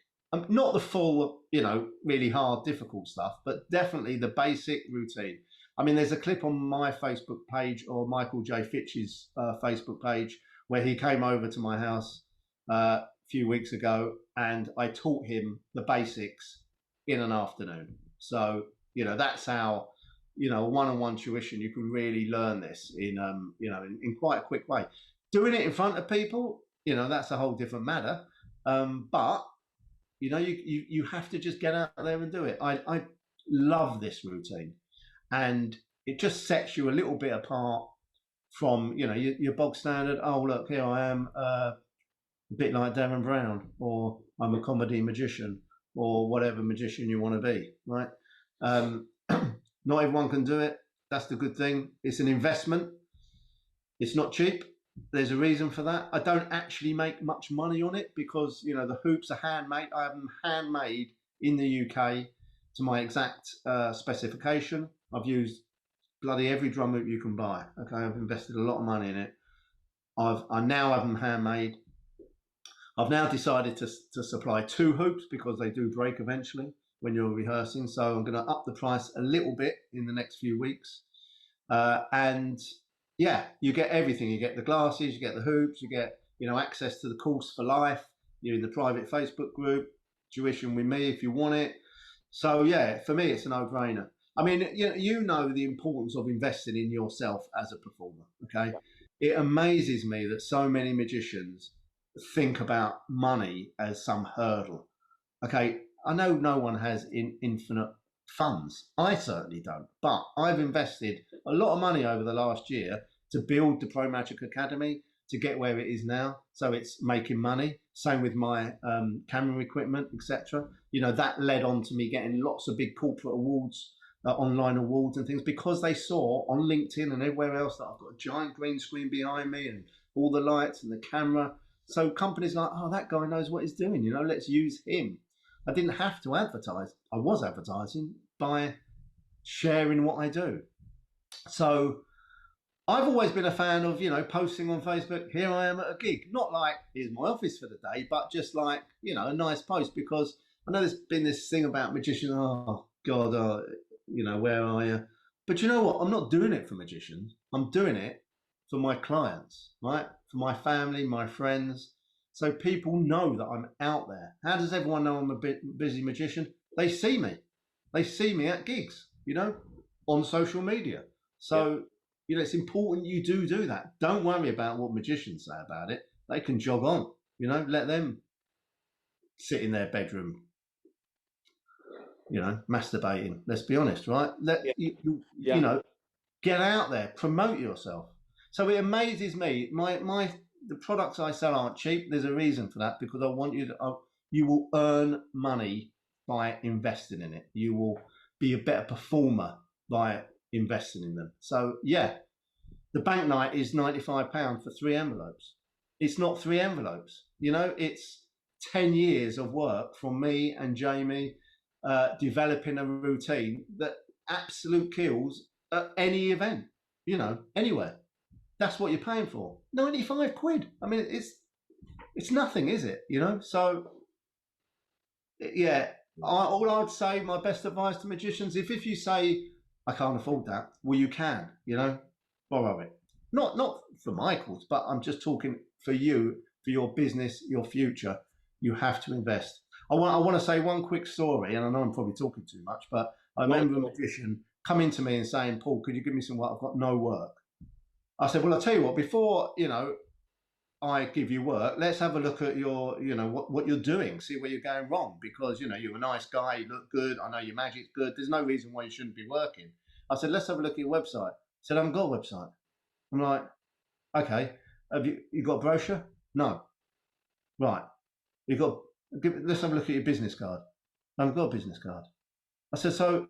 Not the full, really hard, difficult stuff, but definitely the basic routine. I mean, there's a clip on my Facebook page or Michael J. Fitch's Facebook page where he came over to my house a few weeks ago, and I taught him the basics in an afternoon. So, that's how, one-on-one tuition, you can really learn this in quite a quick way. Doing it in front of people, that's a whole different matter. But you have to just get out there and do it. I love this routine, and it just sets you a little bit apart from your bog standard. Oh, look, here I am, a bit like Darren Brown, or I'm a comedy magician, or whatever magician you want to be. Right? Not everyone can do it. That's the good thing. It's an investment. It's not cheap. There's a reason for that. I don't actually make much money on it because, the hoops are handmade. I have them handmade in the UK to my exact specification. I've used bloody every drum hoop you can buy. Okay, I've invested a lot of money in it. I now have them handmade. I've now decided to supply 2 hoops because they do break eventually when you're rehearsing. So I'm going to up the price a little bit in the next few weeks. And yeah, you get everything. You get the glasses, you get the hoops, you get, access to the course for life. You're in the private Facebook group, tuition with me if you want it. So yeah, for me, it's a no-brainer. I mean, you know the importance of investing in yourself as a performer, okay? It amazes me that so many magicians think about money as some hurdle. Okay, I know no one has infinite funds. I certainly don't, but I've invested a lot of money over the last year to build the Pro Magic Academy, to get where it is now. So it's making money. Same with my camera equipment, etc. You know, that led on to me getting lots of big corporate awards, online awards and things, because they saw on LinkedIn and everywhere else that I've got a giant green screen behind me and all the lights and the camera. So companies like, oh, that guy knows what he's doing, you know, let's use him. I didn't have to advertise. I was advertising by sharing what I do. So I've always been a fan of, you know, posting on Facebook, here I am at a gig. Not like, here's my office for the day, but just like, you know, a nice post, because I know there's been this thing about magicians, oh, God, you know, where are you? But you know what? I'm not doing it for magicians. I'm doing it for my clients, right? For my family, my friends. So people know that I'm out there. How does everyone know I'm a busy magician? They see me. They see me at gigs, you know, on social media. So, you know, it's important you do that. Don't worry about what magicians say about it. They can jog on, you know, let them sit in their bedroom, you know, masturbating. Let's be honest, right? You know, get out there, promote yourself. So it amazes me. The products I sell aren't cheap. There's a reason for that, because I want you to. You will earn money by investing in it. You will be a better performer by investing in them. So yeah, the bank night is £95 for 3 envelopes. It's not 3 envelopes. You know, it's 10 years of work from me and Jamie, developing a routine that absolute kills at any event, you know, anywhere. That's what you're paying for. 95 quid. I mean, it's nothing, is it? You know, so yeah, all I'd say, my best advice to magicians, if you say, I can't afford that, well, you can, you know, borrow it. Not for my cause, but I'm just talking for you, for your business, your future. You have to invest. I want to say one quick story, and I know I'm probably talking too much, but I remember a magician coming to me and saying, Paul, could you give me some work? I've got no work. I said, well, I'll tell you what, before, you know, I give you work, let's have a look at your, you know, what you're doing, see where you're going wrong, because, you know, you're a nice guy, you look good, I know your magic's good, there's no reason why you shouldn't be working. I said, let's have a look at your website. He said, I haven't got a website. I'm like, okay, have you got a brochure? No. Right. Let's have a look at your business card. I haven't got a business card. I said, so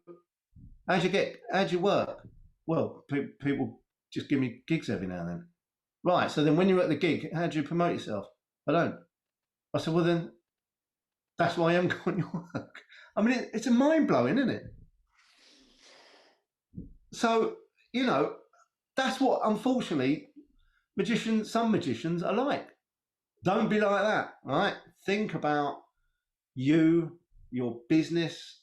how'd you work? Well, people just give me gigs every now and then. Right, so then when you're at the gig, how do you promote yourself? I don't. I said, well then, that's why I haven't got your work. I mean, it's a mind-blowing, isn't it? So, you know, that's what, unfortunately, some magicians are like. Don't be like that, right? Think about you, your business,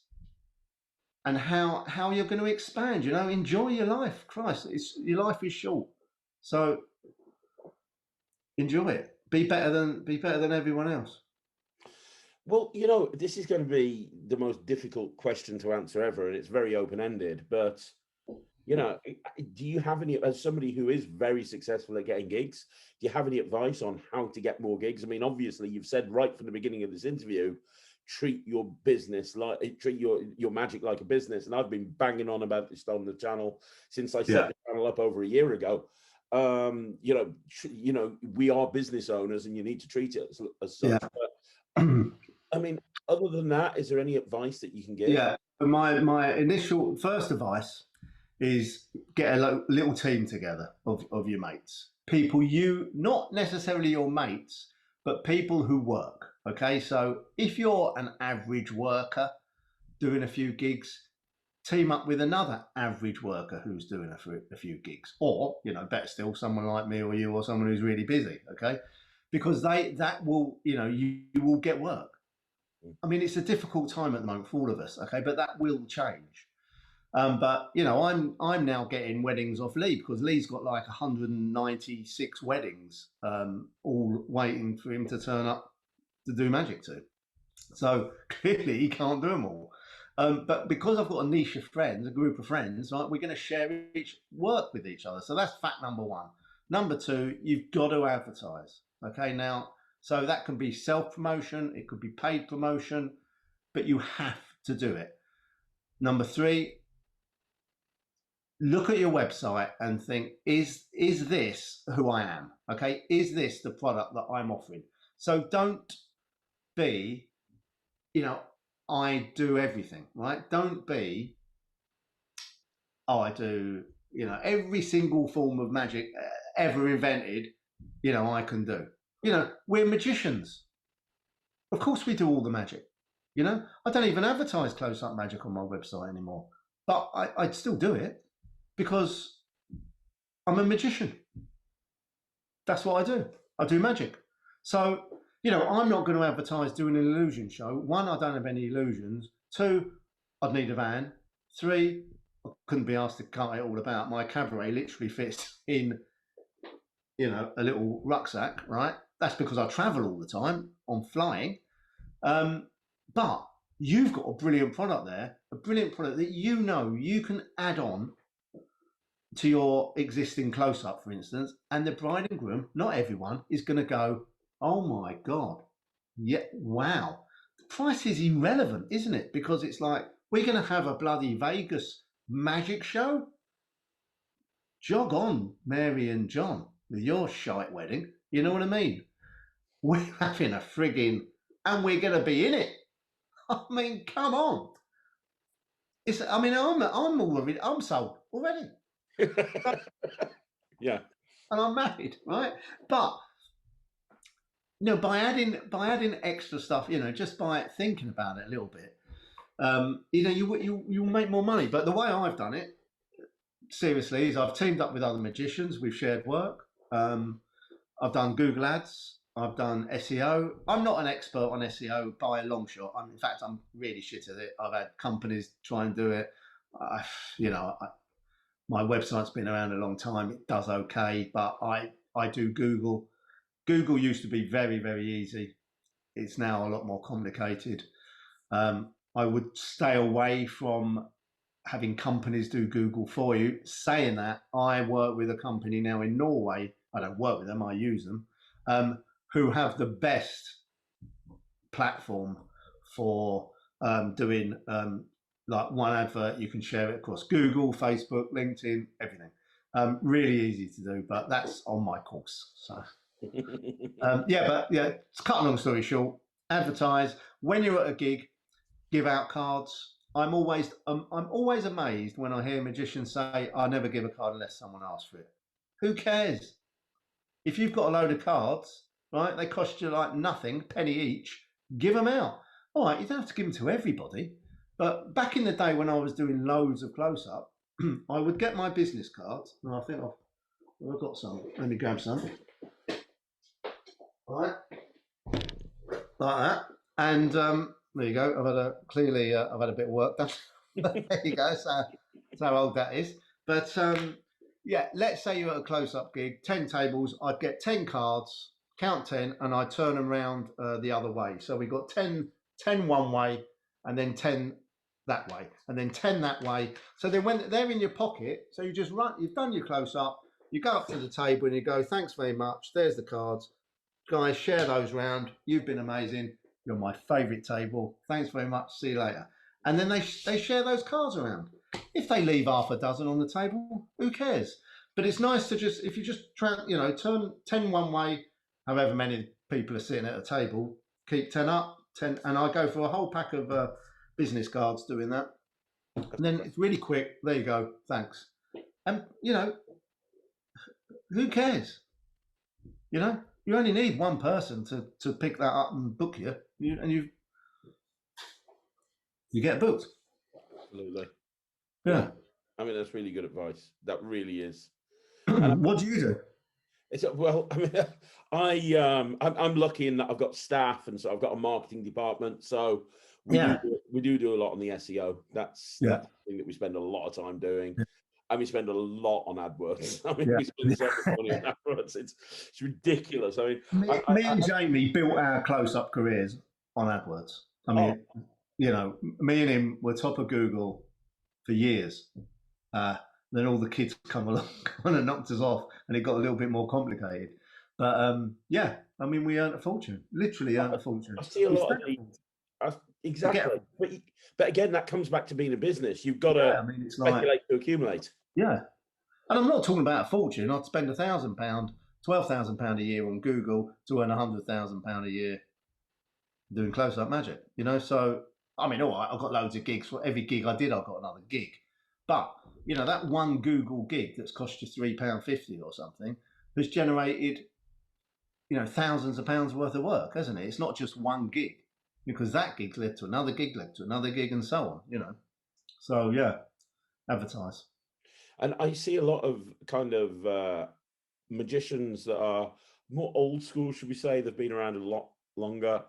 and how you're going to expand. You know, enjoy your life. Christ, your life is short, so enjoy it. Be better than everyone else. Well, you know, this is going to be the most difficult question to answer ever, and it's very open-ended. But you know, do you have any, as somebody who is very successful at getting gigs, do you have any advice on how to get more gigs? I mean, obviously, you've said right from the beginning of this interview, treat your magic like a business, and I've been banging on about this on the channel since I set the channel up over a year ago. You know, we are business owners, and you need to treat it as such. Yeah. But, I mean, other than that, is there any advice that you can give? Yeah, my initial first advice is get a little team together of your mates, people not necessarily your mates, but people who work. Okay, so if you're an average worker doing a few gigs, team up with another average worker who's doing a few gigs, or, you know, better still, someone like me or you, or someone who's really busy. Okay, because that will, you know, you will get work. I mean, it's a difficult time at the moment for all of us. Okay, but that will change. But you know, I'm now getting weddings off Lee, because Lee's got like 196 weddings, all waiting for him to turn up to do magic to. So clearly he can't do them all. But because I've got a niche of friends, a group of friends, right, we're going to share work with each other. So that's fact number one. Number two, you've got to advertise. Okay, now, so that can be self-promotion, it could be paid promotion, but you have to do it. Number three, look at your website and think, is this who I am? Okay, is this the product that I'm offering? So don't be, I do everything, right? Don't be, I do, every single form of magic ever invented, I can do. We're magicians. Of course we do all the magic. I don't even advertise close-up magic on my website anymore, but I'd still do it because I'm a magician. That's what I do. I do magic. So, I'm not going to advertise doing an illusion show. One, I don't have any illusions. Two, I'd need a van. Three, I couldn't be asked to cut it all about. My cabaret literally fits in, a little rucksack, right? That's because I travel all the time. I'm flying. But you've got a brilliant product there, a brilliant product that you can add on to your existing close-up, for instance, and the bride and groom, not everyone, is going to go, oh my God, yeah, wow. The price is irrelevant, isn't it? Because it's like, we're going to have a bloody Vegas magic show? Jog on, Mary and John, with your shite wedding. You know what I mean? We're having a frigging, and we're going to be in it. I mean, come on. I'm sold already. Yeah. And I'm married, right? But by adding extra stuff, just by thinking about it a little bit, you'll make more money. But the way I've done it, seriously, is I've teamed up with other magicians. We've shared work. I've done Google Ads. I've done SEO. I'm not an expert on SEO by a long shot. In fact, I'm really shit at it. I've had companies try and do it. My website's been around a long time. It does okay, but I do Google. Google used to be very, very easy. It's now a lot more complicated. I would stay away from having companies do Google for you. Saying that, I work with a company now in Norway. I don't work with them, I use them, who have the best platform for doing like one advert. You can share it across Google, Facebook, LinkedIn, everything. Really easy to do, but that's on my course. So to cut a long story short, advertise. When you're at a gig, give out cards. I'm always amazed when I hear magicians say, "I never give a card unless someone asks for it." Who cares? If you've got a load of cards, right, they cost you like nothing, penny each, give them out. All right, you don't have to give them to everybody. But back in the day when I was doing loads of close-up, I would get my business cards, and I think I've got some. Let me grab some. All right, like that. And there you go. I've had a bit of work done. There you go. So that's how old that is. But let's say you're at a close-up gig, 10 tables. I'd get 10 cards, count 10, and I turn them round the other way. So we've got 10 one way, and then 10 that way, and then 10 that way. So then when they're in your pocket, so you've done your close-up, you go up to the table and you go, thanks very much, there's the cards. Guys, share those round. You've been amazing. You're my favourite table. Thanks very much. See you later. And then they share those cards around. If they leave half a dozen on the table, who cares? But it's nice to if you just turn 10 one way, however many people are sitting at a table, keep 10 up, 10, and I go for a whole pack of business cards doing that. And then it's really quick. There you go. Thanks. And, who cares? You only need one person to pick that up and book you, and you get booked. Absolutely. Yeah. I mean, that's really good advice. That really is. What do you do? I'm lucky in that I've got staff, and so I've got a marketing department. So we do a lot on the SEO. That's the thing that we spend a lot of time doing. Yeah. And we spend a lot on AdWords. We spend so much money on AdWords. It's ridiculous. I mean, me and Jamie built our close-up careers on AdWords. I mean, me and him were top of Google for years. Then all the kids come along and knocked us off, and it got a little bit more complicated. But we earned a fortune. Literally earned a fortune. I see a lot of exactly. But again, that comes back to being a business. You've got to speculate to accumulate. Yeah. And I'm not talking about a fortune. I'd spend £1,000, £12,000 a year on Google to earn £100,000 a year doing close-up magic. So I mean, all right, I've got loads of gigs. For every gig I did, I got another gig. But that one Google gig that's cost you £3.50 or something has generated thousands of pounds worth of work, hasn't it? It's not just one gig, because that gig led to another gig, led to another gig, and so on. So yeah, advertise. And I see a lot of kind of magicians that are more old school, should we say? They've been around a lot longer,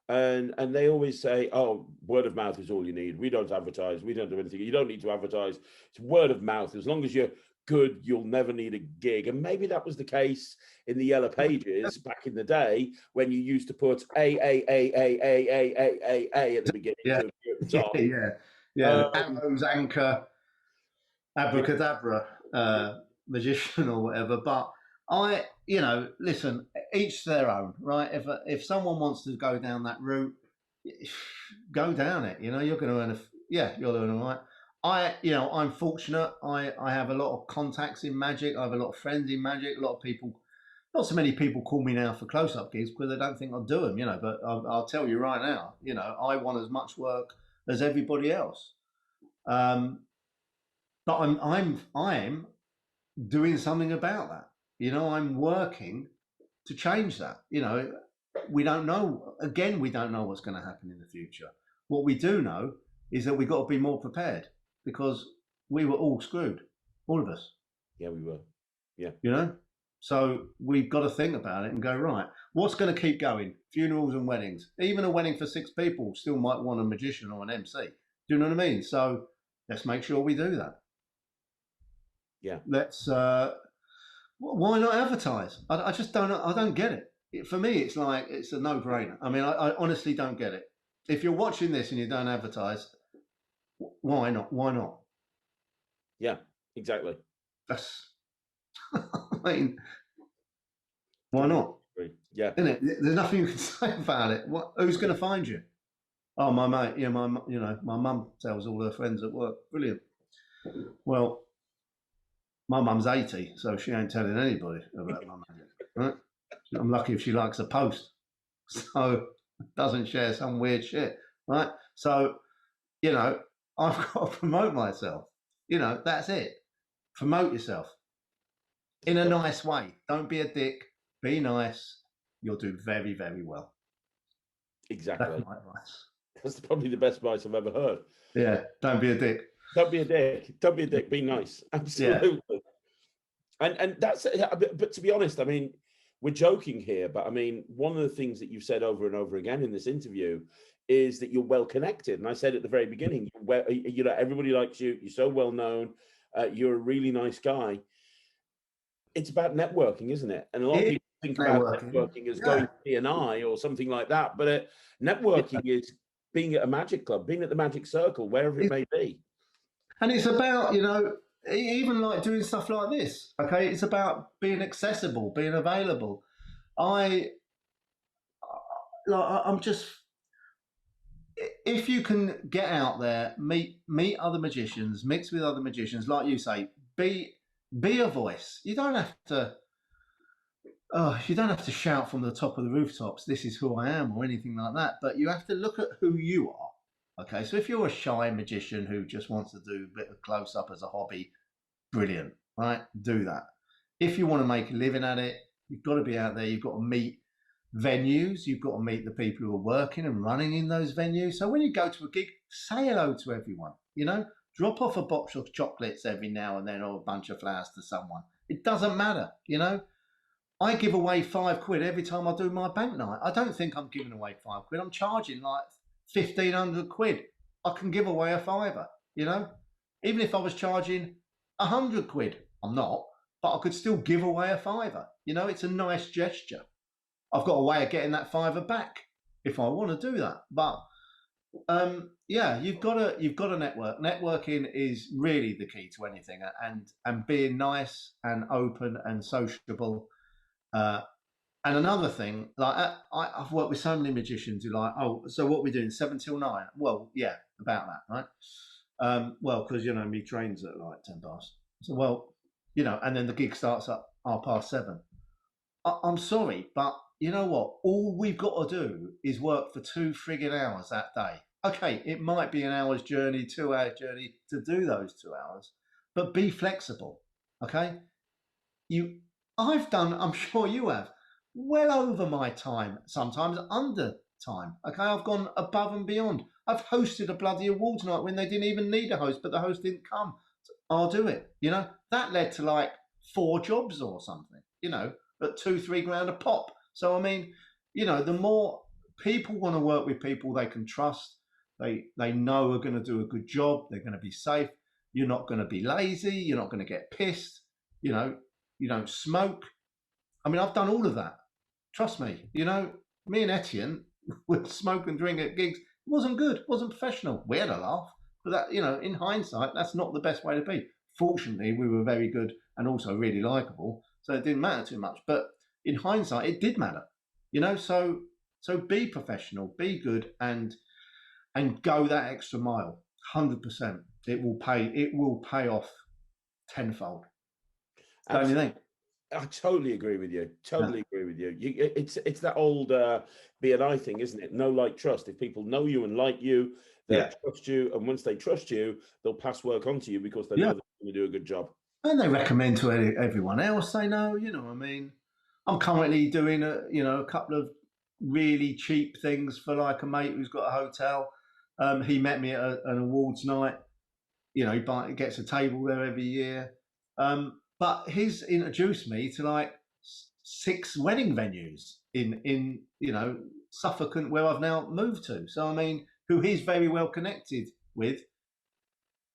and they always say, "Oh, word of mouth is all you need. We don't advertise. We don't do anything. You don't need to advertise. It's word of mouth. As long as you're good, you'll never need a gig." And maybe that was the case in the Yellow Pages back in the day when you used to put a at the beginning Yeah, to appear at the top. yeah. Arrows, anchor, Yeah, abracadabra, magician or whatever. But listen, each their own, right? If someone wants to go down that route, go down it. You're going to earn you'll earn all right. I'm fortunate. I have a lot of contacts in magic. I have a lot of friends in magic. A lot of people, not so many people call me now for close-up gigs because they don't think I'll do them. But I'll tell you right now, I want as much work as everybody else. But I'm doing something about that. I'm working to change that. We don't know. Again, we don't know what's going to happen in the future. What we do know is that we've got to be more prepared, because we were all screwed, all of us. yeah, we were. Yeah. So we've got to think about it and go, right, what's going to keep going? Funerals and weddings. Even a wedding for 6 people still might want a magician or an MC. Do you know what I mean? So let's make sure we do that. Yeah. Let's. Why not advertise? I just don't. I don't get it. For me, it's like it's a no-brainer. I mean, I honestly don't get it. If you're watching this and you don't advertise, why not? Why not? Yeah, exactly. That's. I mean, why not? Yeah. Isn't it? There's nothing you can say about it. Who's going to find you? Oh, my mate. Yeah, my mum tells all her friends at work. Brilliant. Well, my mum's 80, so she ain't telling anybody about my magic. Right? I'm lucky if she likes a post, so doesn't share some weird shit, right? So, I've got to promote myself. That's it. Promote yourself in a nice way. Don't be a dick. Be nice. You'll do very, very well. Exactly. That's my advice. That's probably the best advice I've ever heard. Yeah, don't be a dick. Don't be a dick. Don't be a dick. Be nice. Absolutely. Yeah. And that's, but to be honest, I mean, we're joking here, but I mean, one of the things that you've said over and over again in this interview is that you're well connected. And I said at the very beginning, everybody likes you. You're so well known. You're a really nice guy. It's about networking, isn't it? And a lot of people think about networking as going to B&I or something like that. But networking is being at a magic club, being at the magic circle, wherever it may be. And it's about, even like doing stuff like this. Okay, it's about being accessible, being available. I'm just, if you can get out there, meet other magicians, mix with other magicians, like you say, be a voice. You don't have to. You don't have to shout from the top of the rooftops, "This is who I am," or anything like that. But you have to look at who you are. Okay, so if you're a shy magician who just wants to do a bit of close up as a hobby, brilliant, right? Do that. If you want to make a living at it, you've got to be out there. You've got to meet venues. You've got to meet the people who are working and running in those venues. So when you go to a gig, say hello to everyone. Drop off a box of chocolates every now and then, or a bunch of flowers to someone. It doesn't matter. I give away £5 every time I do my bank night. I don't think I'm giving away £5. I'm charging like 1,500 quid. I can give away a fiver, even if I was charging 100 quid. I'm not, but I could still give away a fiver. It's a nice gesture. I've got a way of getting that fiver back if I want to do that. But you've got to network. Networking is really the key to anything, and being nice and open and sociable. And another thing, like I've worked with so many magicians who like, oh, so what are we doing, 7 till 9? Well, yeah, about that, right? Well, because me trains at like 10 past. So, well, and then the gig starts at 7:30. I'm sorry, but you know what? All we've got to do is work for 2 frigging hours that day. Okay, it might be an hour's journey, 2 hour journey to do those 2 hours, but be flexible. Okay, you, I've done. I'm sure you have. Well over my time, sometimes under time. Okay, I've gone above and beyond. I've hosted a bloody awards night when they didn't even need a host, but the host didn't come. I'll do it. That led to like 4 jobs or something. At 2-3 grand a pop. So I mean, the more people want to work with people they can trust, they know are going to do a good job. They're going to be safe. You're not going to be lazy. You're not going to get pissed. You don't smoke. I mean, I've done all of that. Trust me. Me and Etienne would smoke and drink at gigs. It wasn't good. It wasn't professional. We had a laugh, but that, in hindsight, that's not the best way to be. Fortunately, we were very good and also really likable, so it didn't matter too much. But in hindsight, it did matter. So be professional, be good, and go that extra mile. 100%. It will pay. It will pay off tenfold. Don't you think? I totally agree with you. Totally agree with you. It's that old B&I thing, isn't it? Know, like, trust. If people know you and like you, they'll trust you, and once they trust you, they'll pass work on to you because they know they're going to do a good job. And they recommend to everyone else they know. I mean, I'm currently doing a couple of really cheap things for like a mate who's got a hotel. He met me at an awards night. He gets a table there every year. But he's introduced me to like 6 wedding venues in Suffolk, where I've now moved to. So I mean, who he's very well connected with.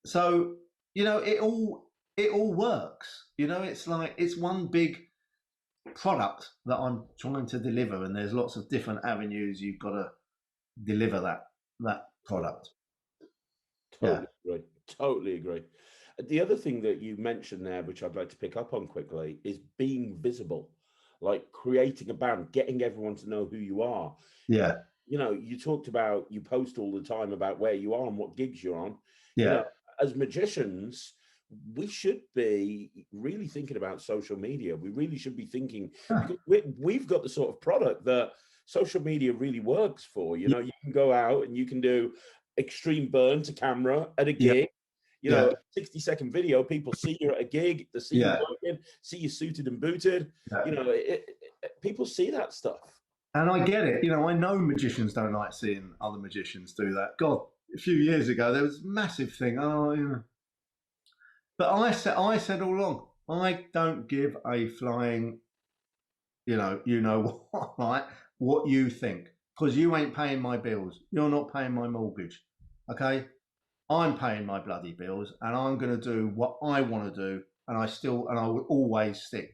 So it all works. It's like it's one big product that I'm trying to deliver, and there's lots of different avenues you've got to deliver that product. Totally agree. Totally agree. The other thing that you mentioned there, which I'd like to pick up on quickly, is being visible, like creating a band, getting everyone to know who you are. Yeah. You talked about, you post all the time about where you are and what gigs you're on. Yeah. As magicians, we should be really thinking about social media. We really should be thinking, because we've got the sort of product that social media really works for. You can go out and you can do extreme burn to camera at a gig. 60-second video, people see you at a gig, they see you working, see you suited and booted. People see that stuff. And I get it. I know magicians don't like seeing other magicians do that. God, a few years ago, there was a massive thing. But I said all along, I don't give a flying, what, right? What you think, because you ain't paying my bills. You're not paying my mortgage. Okay? I'm paying my bloody bills, and I'm going to do what I want to do, and I will always stick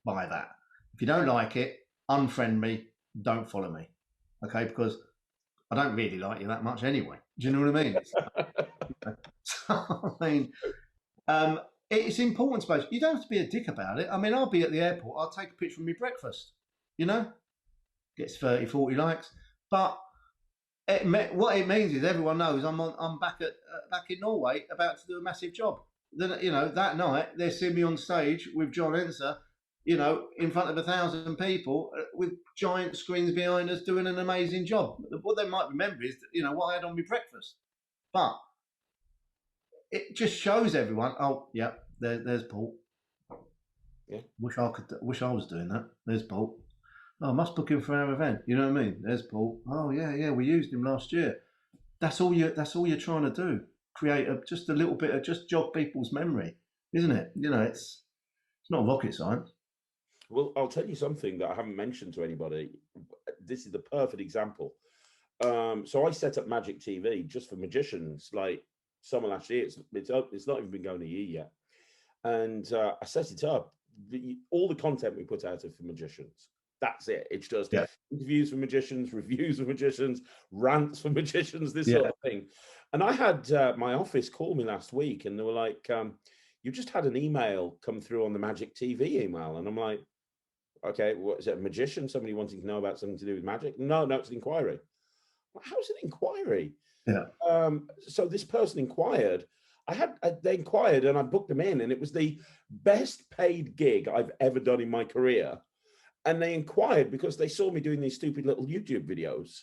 by that. If you don't like it, unfriend me, don't follow me, okay? Because I don't really like you that much anyway. Do you know what I mean? So, I mean, it's important, I suppose. You don't have to be a dick about it. I mean, I'll be at the airport, I'll take a picture of me breakfast, gets 30, 40 likes, but what it means is everyone knows I'm back in Norway about to do a massive job. Then that night they see me on stage with John Enser, in front of 1,000 people with giant screens behind us doing an amazing job. What they might remember is what I had on my breakfast, but it just shows everyone. Oh yeah, there's Paul. Yeah, wish I was doing that. There's Paul. Oh, I must book him for our event. You know what I mean? There's Paul. Oh yeah, we used him last year. That's all you're trying to do. Create just a little bit of, just jog people's memory, isn't it? It's not rocket science. Well, I'll tell you something that I haven't mentioned to anybody. This is the perfect example. So I set up Magic TV just for magicians, like summer last year. It's not even been going a year yet, and I set it up. All the content we put out are for magicians. That's it. It's just interviews for magicians, reviews for magicians, rants for magicians, this sort of thing. And I had my office call me last week, and they were like, you just had an email come through on the Magic TV email. And I'm like, okay, what is it, a magician? Somebody wanting to know about something to do with magic? No, it's an inquiry. How's an inquiry? Yeah. So this person inquired they inquired and I booked them in, and it was the best paid gig I've ever done in my career. And they inquired because they saw me doing these stupid little YouTube videos.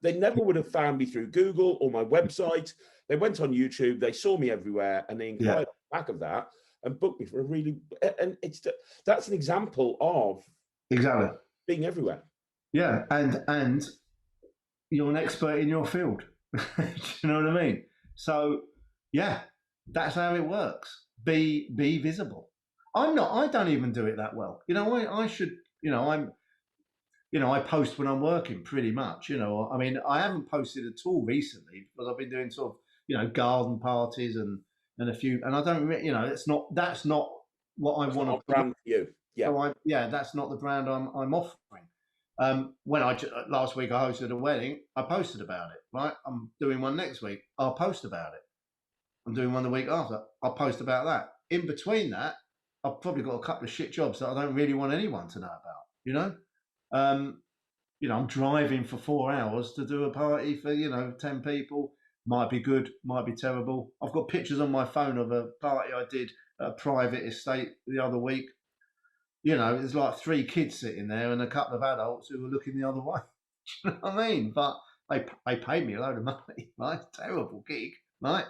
They never would have found me through Google or my website. They went on YouTube, they saw me everywhere, and they inquired on the back of that and booked me for a really, and that's an example of exactly being everywhere. Yeah, and you're an expert in your field. Do you know what I mean? So yeah, that's how it works. Be visible. I'm not. I don't even do it that well. You know, I should. You know, I post when I'm working pretty much. You know, I mean, I haven't posted at all recently because I've been doing sort of garden parties and a few, and I don't. You know, that's not what I want to brand for you. Yeah. So that's not the brand I'm offering. When last week I hosted a wedding, I posted about it. Right, I'm doing one next week. I'll post about it. I'm doing one the week after. I'll post about that. In between that, I've probably got a couple of shit jobs that I don't really want anyone to know about. You know, I'm driving for 4 hours to do a party for 10 people. Might be good, might be terrible. I've got pictures on my phone of a party I did at a private estate the other week. There's like 3 kids sitting there and a couple of adults who were looking the other way. You know what I mean? But they paid me a load of money, right? Terrible gig, right?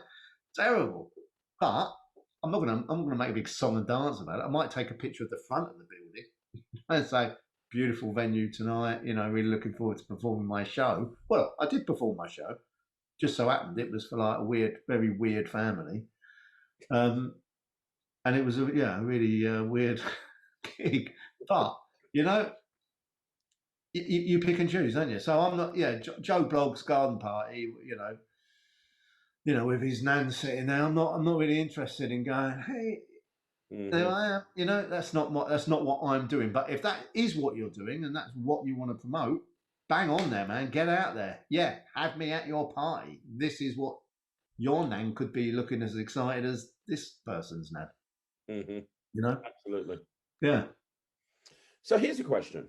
Terrible. But I'm gonna make a big song and dance about it. I might take a picture of the front of the building and say, beautiful venue tonight, really looking forward to performing my show. Well, I did perform my show. Just so happened it was for like a very weird family. And it was a really weird gig. But you pick and choose, don't you? So I'm not Joe Blogg's garden party, with his nan sitting there. I'm not really interested in going, hey, there I am. That's not what I'm doing. But if that is what you're doing and that's what you want to promote, bang on there, man. Get out there. Yeah, have me at your party. This is what your nan could be looking as excited as this person's nan. Absolutely. Yeah. So here's a question.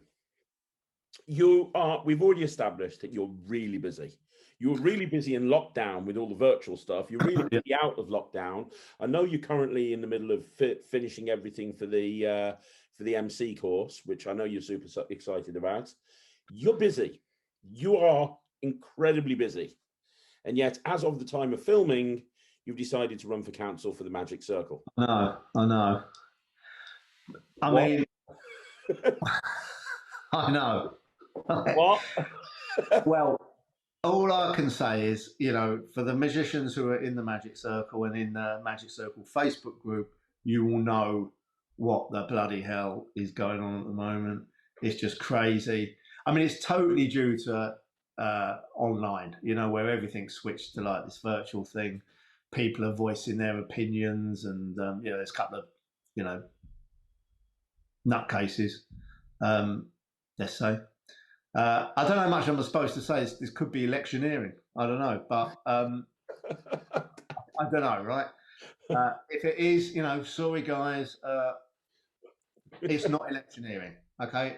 We've already established that you're really busy. You were really busy in lockdown with all the virtual stuff. You're really busy out of lockdown. I know you're currently in the middle of finishing everything for the MC course, which I know you're super excited about. You're busy. You are incredibly busy. And yet, as of the time of filming, you've decided to run for council for the Magic Circle. I know. I mean, I know. What? Well, all I can say is, for the magicians who are in the Magic Circle and in the Magic Circle Facebook group, you will know what the bloody hell is going on at the moment. It's just crazy. I mean, it's totally due to online, where everything's switched to like this virtual thing. People are voicing their opinions, and there's a couple of nutcases, let's say. I don't know how much I'm supposed to say. This could be electioneering. I don't know, but I don't know, right? If it is, sorry guys, it's not electioneering, okay?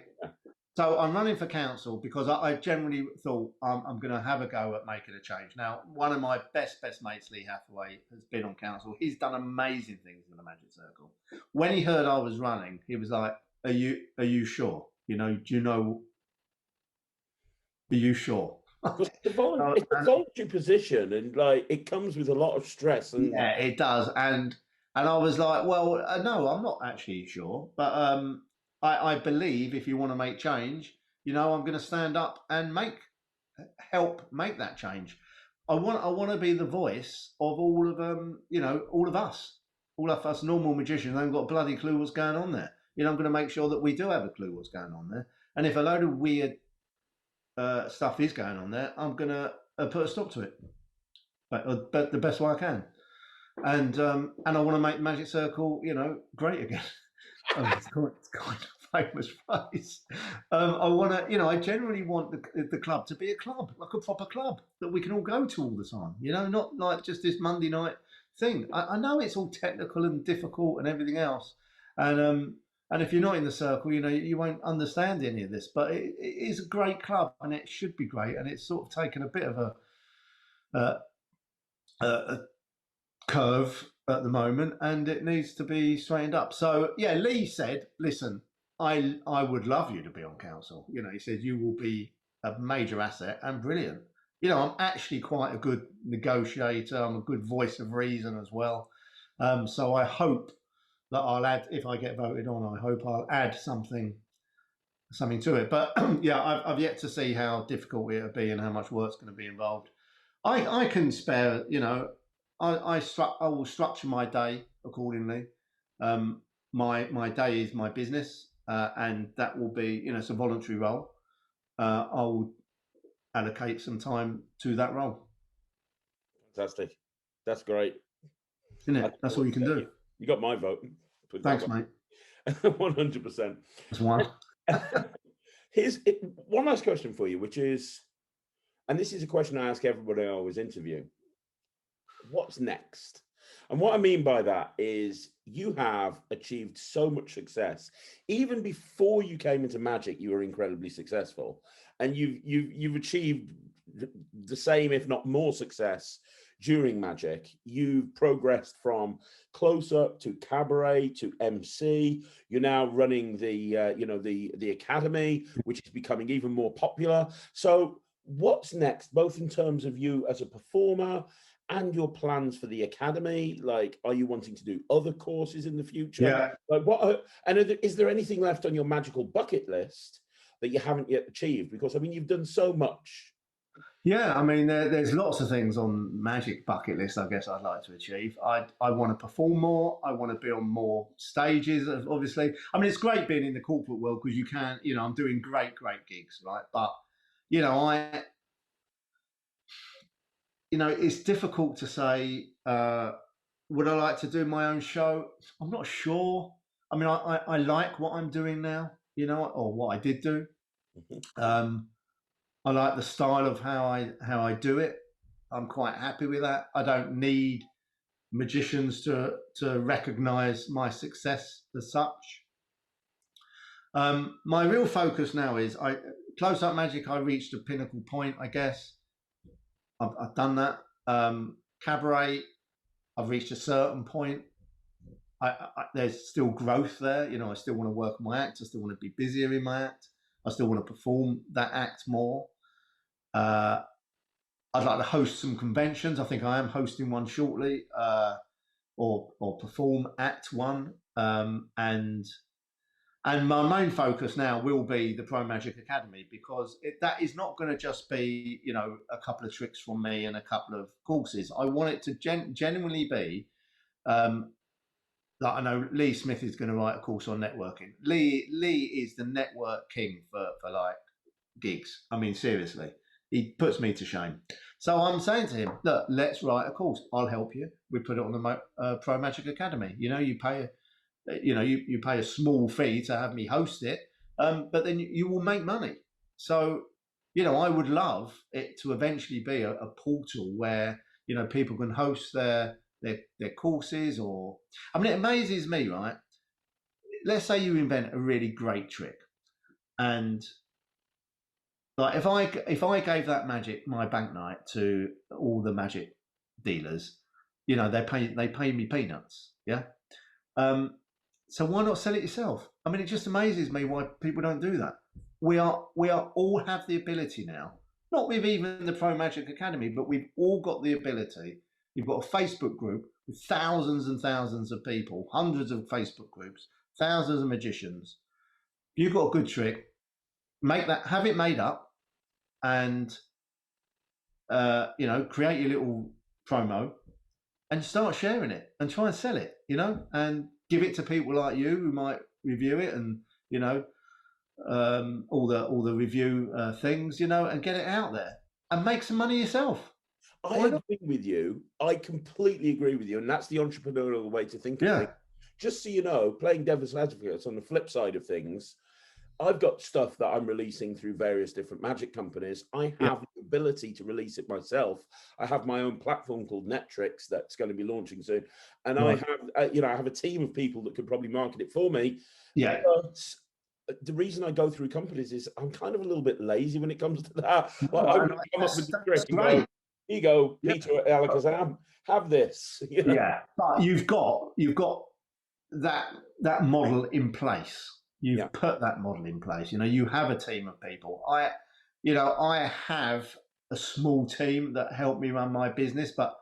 So I'm running for council because I generally thought I'm going to have a go at making a change. Now, one of my best mates, Lee Hathaway, has been on council. He's done amazing things in the Magic Circle. When he heard I was running, he was like, "Are you sure? Do you know? Are you sure?" It's a voluntary position, and like it comes with a lot of stress. And yeah, it does. And I was like, well, no, I'm not actually sure, but I believe if you want to make change, I'm going to stand up and help make that change. I want to be the voice of all of all of us normal magicians. I haven't got a bloody clue what's going on there. I'm going to make sure that we do have a clue what's going on there. And if a load of weird stuff is going on there, I'm going to put a stop to it, but the best way I can. And I want to make Magic Circle, great again. It's kind of famous phrase. I want to, I generally want the club to be a club, like a proper club that we can all go to all the time. Not like just this Monday night thing. I know it's all technical and difficult and everything else, and if you're not in the circle, you won't understand any of this. But it is a great club, and it should be great. And it's sort of taken a bit of a curve at the moment, and it needs to be straightened up. So yeah, Lee said, "Listen, I would love you to be on council." You know, he said you will be a major asset and brilliant. You know, I'm actually quite a good negotiator. I'm a good voice of reason as well. So I hope that I'll add, if I get voted on, I hope I'll add something to it. But yeah, I've yet to see how difficult it'll be and how much work's going to be involved. I can spare, you know, I will structure my day accordingly. My day is my business, and that will be, you know, it's a voluntary role. I will allocate some time to that role. Fantastic. That's great. Isn't it? That's all you can do. You got my vote. Thanks, mate. 100%. That's one. Here's one last question for you, which is, and this is a question I ask everybody I always interview: what's next? And what I mean by that is you have achieved so much success. Even before you came into magic, you were incredibly successful, and you've achieved the same, if not more, success during magic. You've progressed from close up to cabaret to MC. You're now running the the academy, which is becoming even more popular. So what's next, both in terms of you as a performer and your plans for the academy? Like, are you wanting to do other courses in the future? Yeah. Like, is there anything left on your magical bucket list that you haven't yet achieved? Because I mean, you've done so much. Yeah, I mean, there's lots of things on magic bucket list, I guess, I'd like to achieve. I want to perform more. I want to be on more stages, obviously. I mean, it's great being in the corporate world because you can, you know, I'm doing great gigs, right? But, you know, it's difficult to say, would I like to do my own show? I'm not sure. I mean, I like what I'm doing now, you know, or what I did do. I like the style of how I do it. I'm quite happy with that. I don't need magicians to recognize my success as such. My real focus now is close up magic. I reached a pinnacle point, I guess. I've done that. Cabaret, I've reached a certain point. There's still growth there. You know, I still want to work on my act. I still want to be busier in my act. I still want to perform that act more. I'd like to host some conventions. I think I am hosting one shortly, or perform at one. And my main focus now will be the Pro Magic Academy, because that is not going to just be, you know, a couple of tricks from me and a couple of courses. I want it to genuinely be, like, I know Lee Smith is going to write a course on networking. Lee is the network king for like gigs. I mean, seriously, he puts me to shame. So I'm saying to him, look, let's write a course. I'll help you. We put it on the Pro Magic Academy. You know, you pay a small fee to have me host it, but then you will make money. So, you know, I would love it to eventually be a portal where, you know, people can host their courses. Or, I mean, it amazes me, right? Let's say you invent a really great trick, and like if I gave that magic, my bank night, to all the magic dealers, you know, they pay me peanuts, yeah. So why not sell it yourself? I mean, it just amazes me why people don't do that. We all have the ability now, not with even the Pro Magic Academy, but we've all got the ability. You've got a Facebook group with thousands and thousands of people, hundreds of Facebook groups, thousands of magicians. If you've got a good trick, have it made up, and you know, create your little promo and start sharing it and try and sell it, you know, and give it to people like you who might review it, and, you know, all the review things, you know, and get it out there and make some money yourself. I agree with you. I completely agree with you. And that's the entrepreneurial way to think of things. Just so you know, playing devil's advocate, on the flip side of things, I've got stuff that I'm releasing through various different magic companies. I have the ability to release it myself. I have my own platform called Netrix that's going to be launching soon. And I have, you know, I have a team of people that could probably market it for me. Yeah. But the reason I go through companies is I'm kind of a little bit lazy when it comes to that. Like, I would come up with the trick and go, Here you go, Yeah. Peter Alakazam, have this. You know? Yeah, but you've got that model in place. You've Yeah. put that model in place. You have a team of people. I have a small team that help me run my business, but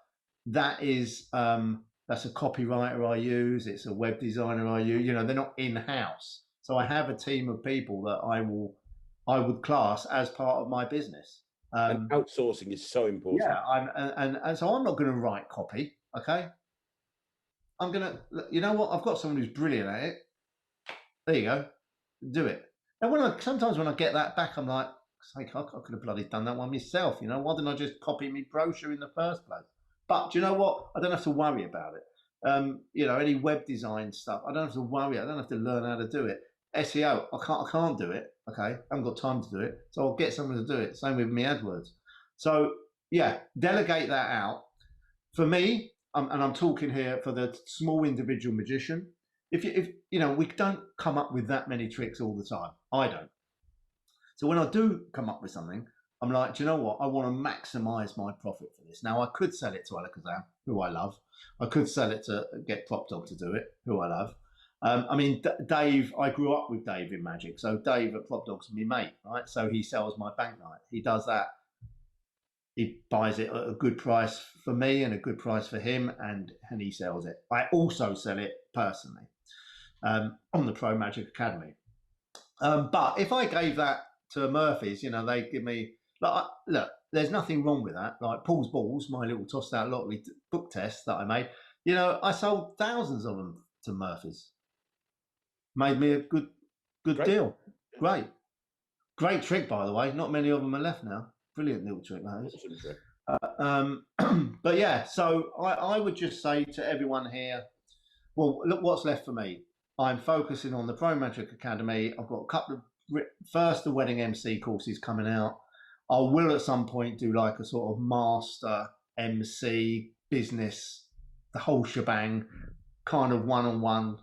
that is that's a copywriter I use. It's a web designer I use. They're not in house, so I have a team of people that I would class as part of my business. And outsourcing is so important. Yeah, and so I'm not going to write copy. Okay, I'm gonna. You know what? I've got someone who's brilliant at it. There you go, do it. And sometimes when I get that back, I'm like, I could have bloody done that one myself. Why didn't I just copy me brochure in the first place? But do you know what? I don't have to worry about it. Any web design stuff, I don't have to worry. I don't have to learn how to do it. SEO, I can't do it. Okay, I haven't got time to do it, so I'll get someone to do it. Same with me AdWords. So yeah, delegate that out. For me, and I'm talking here for the small individual magician. If we don't come up with that many tricks all the time. I don't. So when I do come up with something, I'm like, do you know what? I want to maximize my profit for this. Now I could sell it to Alakazam, who I love. I could sell it to get Prop Dog to do it, who I love. Dave, I grew up with Dave in magic. So Dave at Prop Dog's my mate, right? So he sells my bank night. He does that. He buys it at a good price for me and a good price for him, and he sells it. I also sell it personally on the Pro Magic Academy. But if I gave that to Murphy's, they give me, look, there's nothing wrong with that. Like Paul's Balls, my little tossed out lottery book test that I made, I sold thousands of them to Murphy's. Made me a good deal. Great trick, by the way. Not many of them are left now. Brilliant little trick, that is. But yeah, so I would just say to everyone here, well, look what's left for me. I'm focusing on the Pro Magic Academy. I've got a couple of the wedding MC courses coming out. I will at some point do like a sort of master MC business, the whole shebang, kind of one-on-one.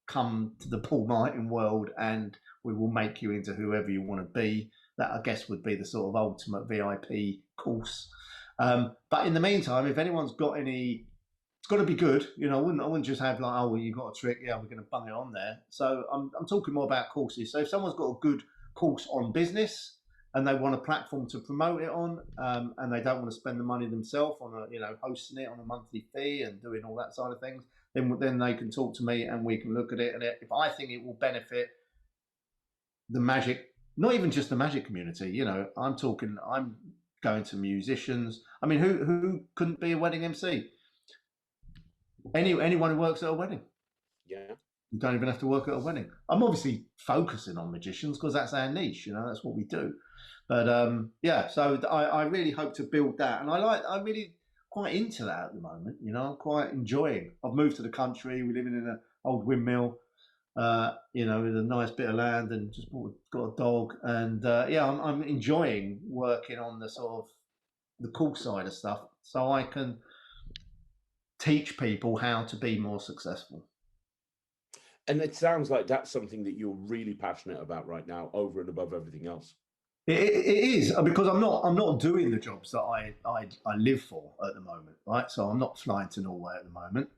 Come to the Paul Martin world, and we will make you into whoever you want to be. That I guess would be the sort of ultimate VIP course. But in the meantime, if anyone's got any, it's got to be good. I wouldn't just have like, oh, well, you got a trick, yeah, we're going to bung it on there. So I'm talking more about courses. So if someone's got a good course on business and they want a platform to promote it on, and they don't want to spend the money themselves on hosting it on a monthly fee and doing all that side of things, then they can talk to me and we can look at it. And if I think it will benefit the magic, not even just the magic community, I'm going to musicians. I mean, who couldn't be a wedding MC? Anyone who works at a wedding. Yeah. You don't even have to work at a wedding. I'm obviously focusing on magicians because that's our niche, that's what we do. But yeah, so I really hope to build that. And I'm really quite into that at the moment, I'm quite enjoying. I've moved to the country, we're living in an old windmill, with a nice bit of land, and just got a dog. And yeah, I'm enjoying working on the sort of the cool side of stuff so I can teach people how to be more successful. And it sounds like that's something that you're really passionate about right now, over and above everything else. It is, because I'm not doing the jobs that I live for at the moment, right? So I'm not flying to Norway at the moment.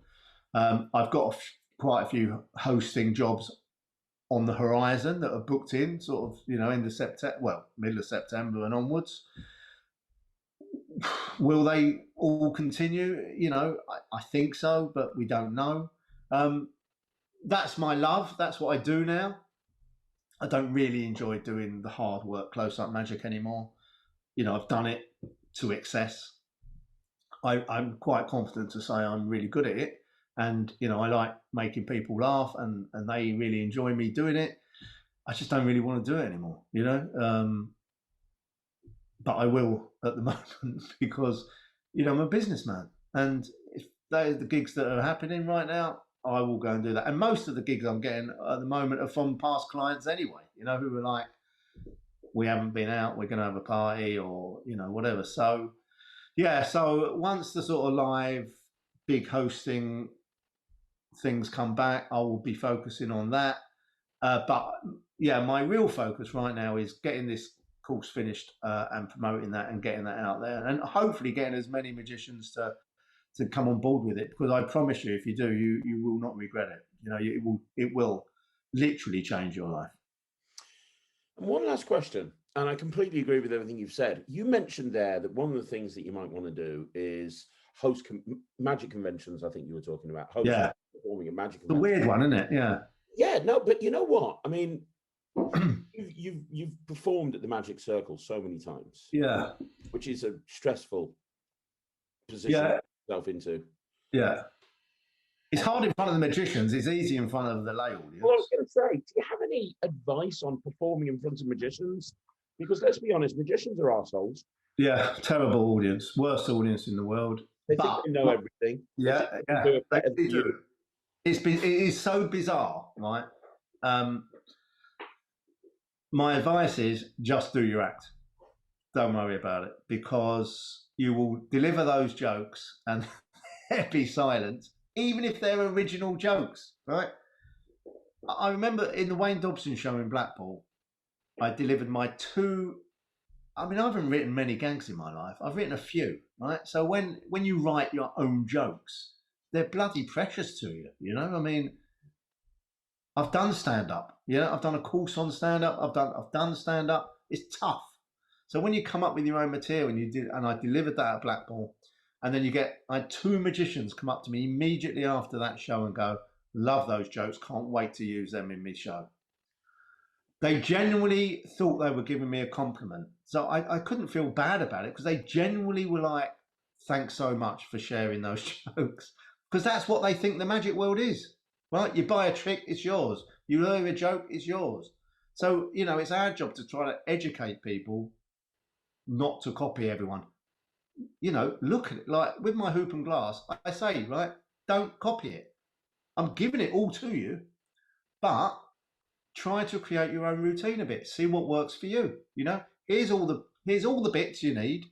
I've got quite a few hosting jobs on the horizon that are booked in, sort of, end of September, well, middle of September and onwards. Will they all continue? I think so, but we don't know. That's my love. That's what I do now. I don't really enjoy doing the hard work, close-up magic anymore. I've done it to excess. I'm quite confident to say I'm really good at it. And, I like making people laugh, and they really enjoy me doing it. I just don't really want to do it anymore, but I will at the moment because, I'm a businessman. And if they're the gigs that are happening right now, I will go and do that. And most of the gigs I'm getting at the moment are from past clients anyway, who are like, we haven't been out, we're going to have a party, or, whatever. So, yeah, so once the sort of live big hosting things come back, I will be focusing on that. But yeah, my real focus right now is getting this course finished and promoting that and getting that out there, and hopefully getting as many magicians to come on board with it, because I promise you, if you do, you will not regret it. You know, it will literally change your life. And one last question, and I completely agree with everything you've said. You mentioned there that one of the things that you might want to do is host magic conventions. I think you were talking about performing a magic convention. The weird one, isn't it? Yeah, no, but you know what? I mean, you've performed at the Magic Circle so many times. Yeah. Which is a stressful position to put yourself into. Yeah. It's hard in front of the magicians. It's easy in front of the lay audience. Well, I was going to say, do you have any advice on performing in front of magicians? Because let's be honest, magicians are arseholes. Yeah, terrible audience, worst audience in the world. They think they know everything. Yeah, they do. It is so bizarre, right? My advice is just do your act. Don't worry about it, because you will deliver those jokes and there'll be silence, even if they're original jokes, right? I remember in the Wayne Dobson show in Blackpool, I delivered my I haven't written many gags in my life. I've written a few, right? So when you write your own jokes, they're bloody precious to you, you know? I mean, I've done stand-up, I've done a course on stand-up. I've done stand-up. It's tough. So when you come up with your own material and I delivered that at Blackpool, and then I had two magicians come up to me immediately after that show and go, love those jokes, can't wait to use them in my show. They genuinely thought they were giving me a compliment. So I couldn't feel bad about it, because they genuinely were like, thanks so much for sharing those jokes. Because that's what they think the magic world is, right? You buy a trick, it's yours. You learn a joke, it's yours. So, it's our job to try to educate people not to copy everyone. Look at it. Like with my hoop and glass, I say, right, don't copy it. I'm giving it all to you, but try to create your own routine a bit. See what works for you. Here's all the bits you need,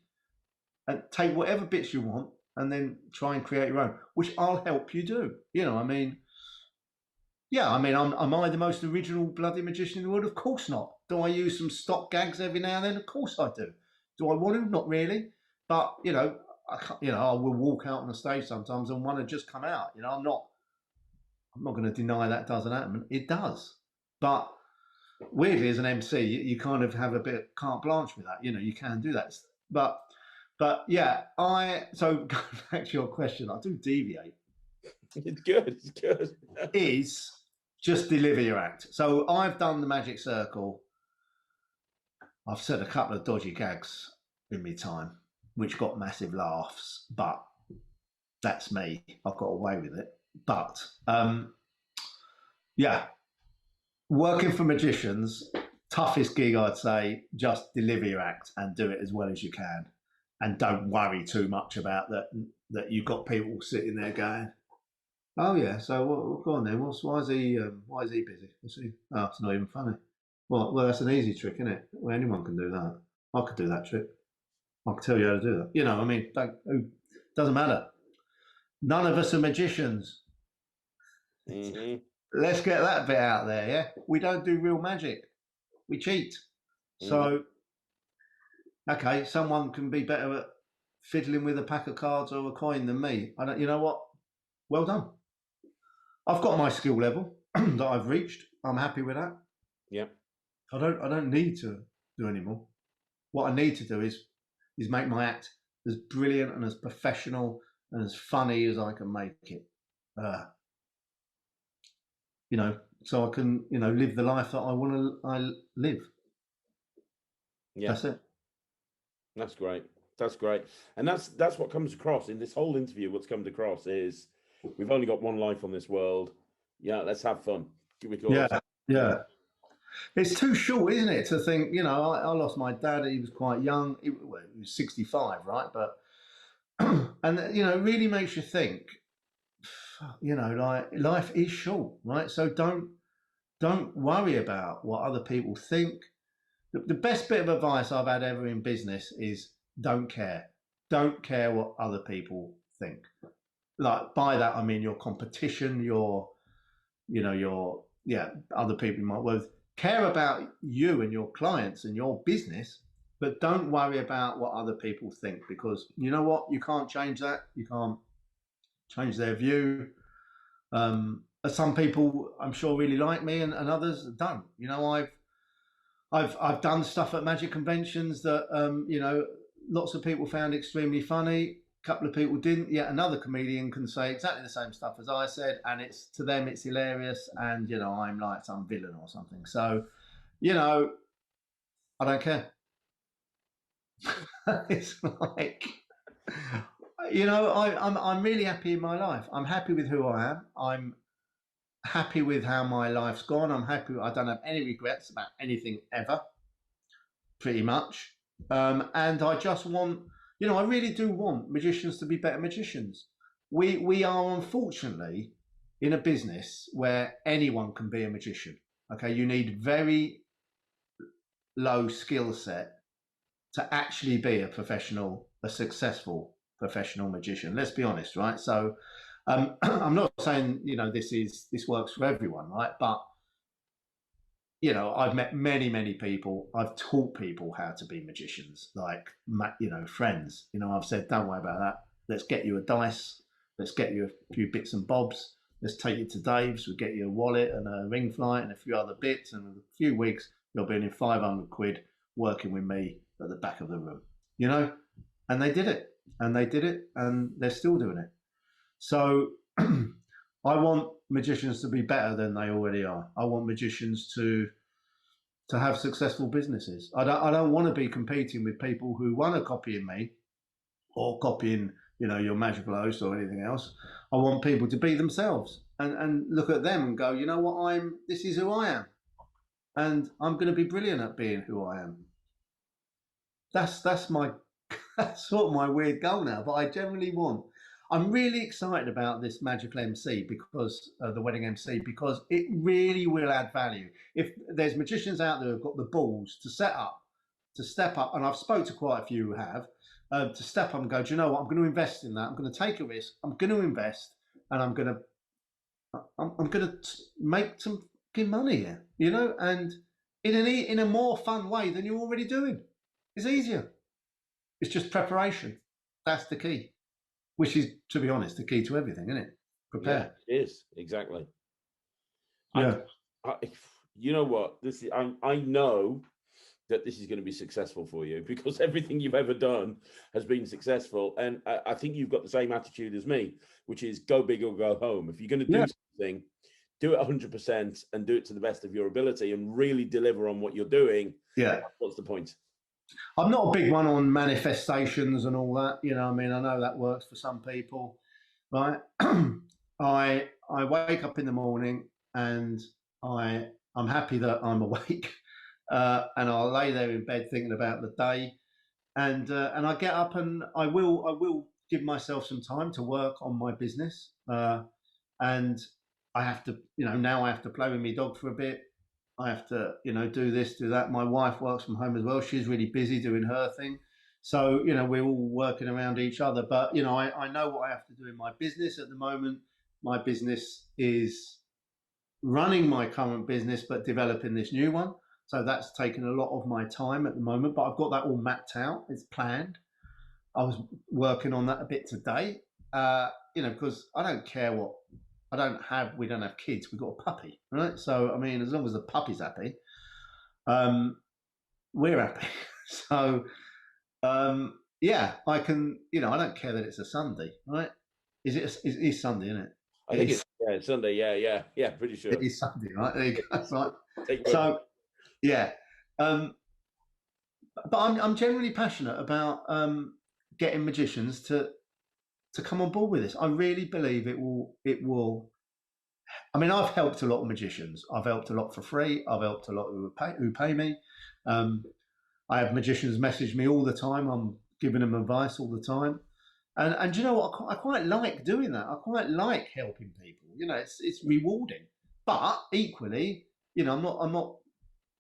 and take whatever bits you want, and then try and create your own, which I'll help you do. Am I the most original bloody magician in the world? Of course not. Do I use some stock gags every now and then? Of course I do. Do I want to? Not really. But I will walk out on the stage sometimes and want to just come out. I'm not going to deny that doesn't happen. It does. But weirdly, as an MC, you kind of have a bit of carte blanche with that. You can do that. But yeah, so going back to your question, I do deviate. It's good. Is just deliver your act. So I've done the Magic Circle. I've said a couple of dodgy gags in my time, which got massive laughs, but that's me. I've got away with it. But working for magicians, toughest gig, I'd say, just deliver your act and do it as well as you can, and don't worry too much about that you've got people sitting there going, oh yeah, so go on then. Why is he busy? It's not even funny. Well, that's an easy trick, isn't it? Well, anyone can do that. I could do that trick. I can tell you how to do that. Doesn't matter. None of us are magicians. Mm-hmm. Let's get that bit out there, yeah? We don't do real magic. We cheat. Mm-hmm. So, okay, someone can be better at fiddling with a pack of cards or a coin than me. You know what? Well done. I've got my skill level that I've reached. I'm happy with that. Yeah. I don't need to do any more. What I need to do is make my act as brilliant and as professional and as funny as I can make it. So I can, live the life that I want to live. Yeah. That's it. That's great. That's great. And that's what comes across in this whole interview. What's come across is we've only got one life on this world. Yeah, let's have fun. Yeah. It's too short, isn't it, to think, I lost my dad. He was quite young. He was 65, right? But, and, it really makes you think, like life is short, right? So don't worry about what other people think. The best bit of advice I've had ever in business is don't care. Don't care what other people think. Like by that, I mean your competition, other people you might work with. Care about you and your clients and your business, but don't worry about what other people think, because you know what? You can't change that. You can't change their view. Some people, I'm sure, really like me, and others don't. You know, I've done stuff at magic conventions that you know, lots of people found extremely funny. A couple of people didn't. Yet another comedian can say exactly the same stuff as I said, and it's, to them, it's hilarious. And you know, I'm like some villain or something. So, you know, I don't care. It's like, you know, I'm really happy in my life. I'm happy with who I am. I'm happy with how my life's gone. I'm happy. I don't have any regrets about anything ever, pretty much. And I just want, you know, I really do want magicians to be better magicians. We are, unfortunately, in a business where anyone can be a magician. Okay, you need very low skill set to actually be a professional, a successful professional magician. Let's be honest, right? So I'm not saying, you know, this works for everyone, right? But you know, I've met many people. I've taught people how to be magicians, like, you know, friends. You know, I've said, don't worry about that. Let's get you a dice. Let's get you a few bits and bobs. Let's take you to Dave's. We'll get you a wallet and a ring flight and a few other bits. And in a few weeks, you'll be earning 500 quid working with me at the back of the room. You know, and they did it, and they did it, and they're still doing it. So I want magicians to be better than they already are. I want magicians to have successful businesses. I don't want to be competing with people who want to copying me or copying, you know, your magical host or anything else. I want people to be themselves and look at them and go, you know what, this is who I am, and I'm going to be brilliant at being who I am. That's my that's sort of my weird goal now. But I generally want. I'm really excited about this magical MC, because the wedding MC, because it really will add value. If there's magicians out there who've got the balls to step up, and I've spoke to quite a few who have, to step up and go, do you know what? I'm going to invest in that. I'm going to take a risk. I'm going to invest, and I'm going to make some fucking money here, you know, and in a more fun way than you're already doing. It's easier. It's just preparation. That's the key. Which is, to be honest, the key to everything, isn't it? Prepare. Yeah, it is, exactly. Yeah. You know what? I know that this is going to be successful for you, because everything you've ever done has been successful. And I think you've got the same attitude as me, which is go big or go home. If you're going to do something, do it 100% and do it to the best of your ability and really deliver on what you're doing. Yeah. What's the point? I'm not a big one on manifestations and all that. You know, I mean, I know that works for some people, right? I wake up in the morning and I'm happy that I'm awake, and I'll lay there in bed thinking about the day, and I get up and I will give myself some time to work on my business, and I have to, you know, now I have to play with my dog for a bit. I have to, you know, do this, do that. My wife works from home as well. She's really busy doing her thing. So, you know, we're all working around each other. But, you know, I know what I have to do in my business at the moment. My business is running my current business, but developing this new one. So that's taken a lot of my time at the moment. But I've got that all mapped out. It's planned. I was working on that a bit today, you know, because I don't care what. We don't have kids. We've got a puppy, right? So, I mean, as long as the puppy's happy, we're happy. So, yeah, I can, you know, I don't care that it's a Sunday, right? It is Sunday, isn't it? I think it's Sunday. Yeah, pretty sure. It is Sunday, right? There you go. That's right. So, yeah. But I'm generally passionate about getting magicians to come on board with this. I really believe it will. I mean, I've helped a lot of magicians. I've helped a lot for free. I've helped a lot who pay me. I have magicians message me all the time. I'm giving them advice all the time. And you know what? I quite like doing that. I quite like helping people. You know, it's rewarding. But equally, you know, I'm not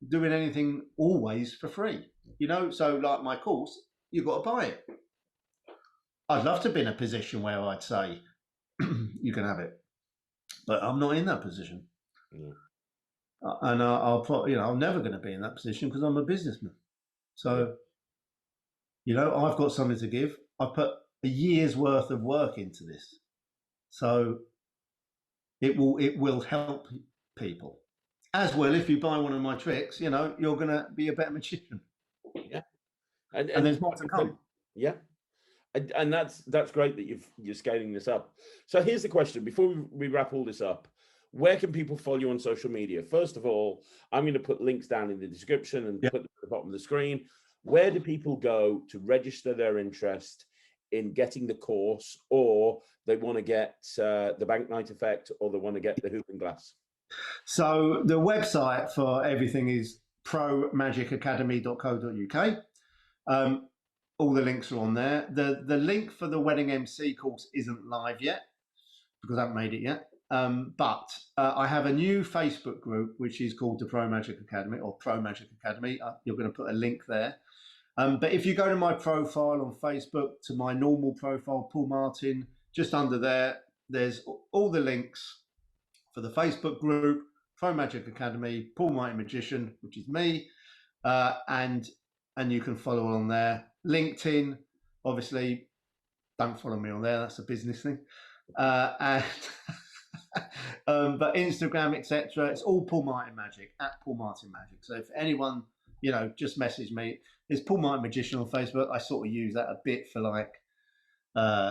doing anything always for free. You know, so like my course, you've got to buy it. I'd love to be in a position where I'd say, you can have it. But I'm not in that position. Yeah. And I'm never going to be in that position because I'm a businessman. So, You know, I've got something to give. I put a year's worth of work into this, so it will help people. As well, if you buy one of my tricks, you know, you're going to be a better magician. Yeah, And and there's more to come. yeah, and that's great that you're scaling this up. So here's the question: before we wrap all this up, where can people follow you on social media? First of all, I'm going to put links down in the description and Yeah. put them at the bottom of the screen. Where do people go to register their interest in getting the course, or they want to get the bank night effect, or they want to get the hooping glass? So the website for everything is promagicacademy.co.uk. All the links are on there. The link for the wedding MC course isn't live yet because I haven't made it yet. But I have a new Facebook group which is called the Pro Magic Academy or Pro Magic Academy. You're going to put a link there. But if you go to my profile on Facebook, to my normal profile, Paul Martin, just under there, there's all the links for the Facebook group, Pro Magic Academy, Paul Martin Magician, which is me, and you can follow on there. LinkedIn, obviously, don't follow me on there. That's a business thing. And but Instagram, etc. It's all Paul Martin Magic at Paul Martin Magic. So if anyone, you know, just message me. There's Paul Martin Magician on Facebook. I sort of use that a bit for like,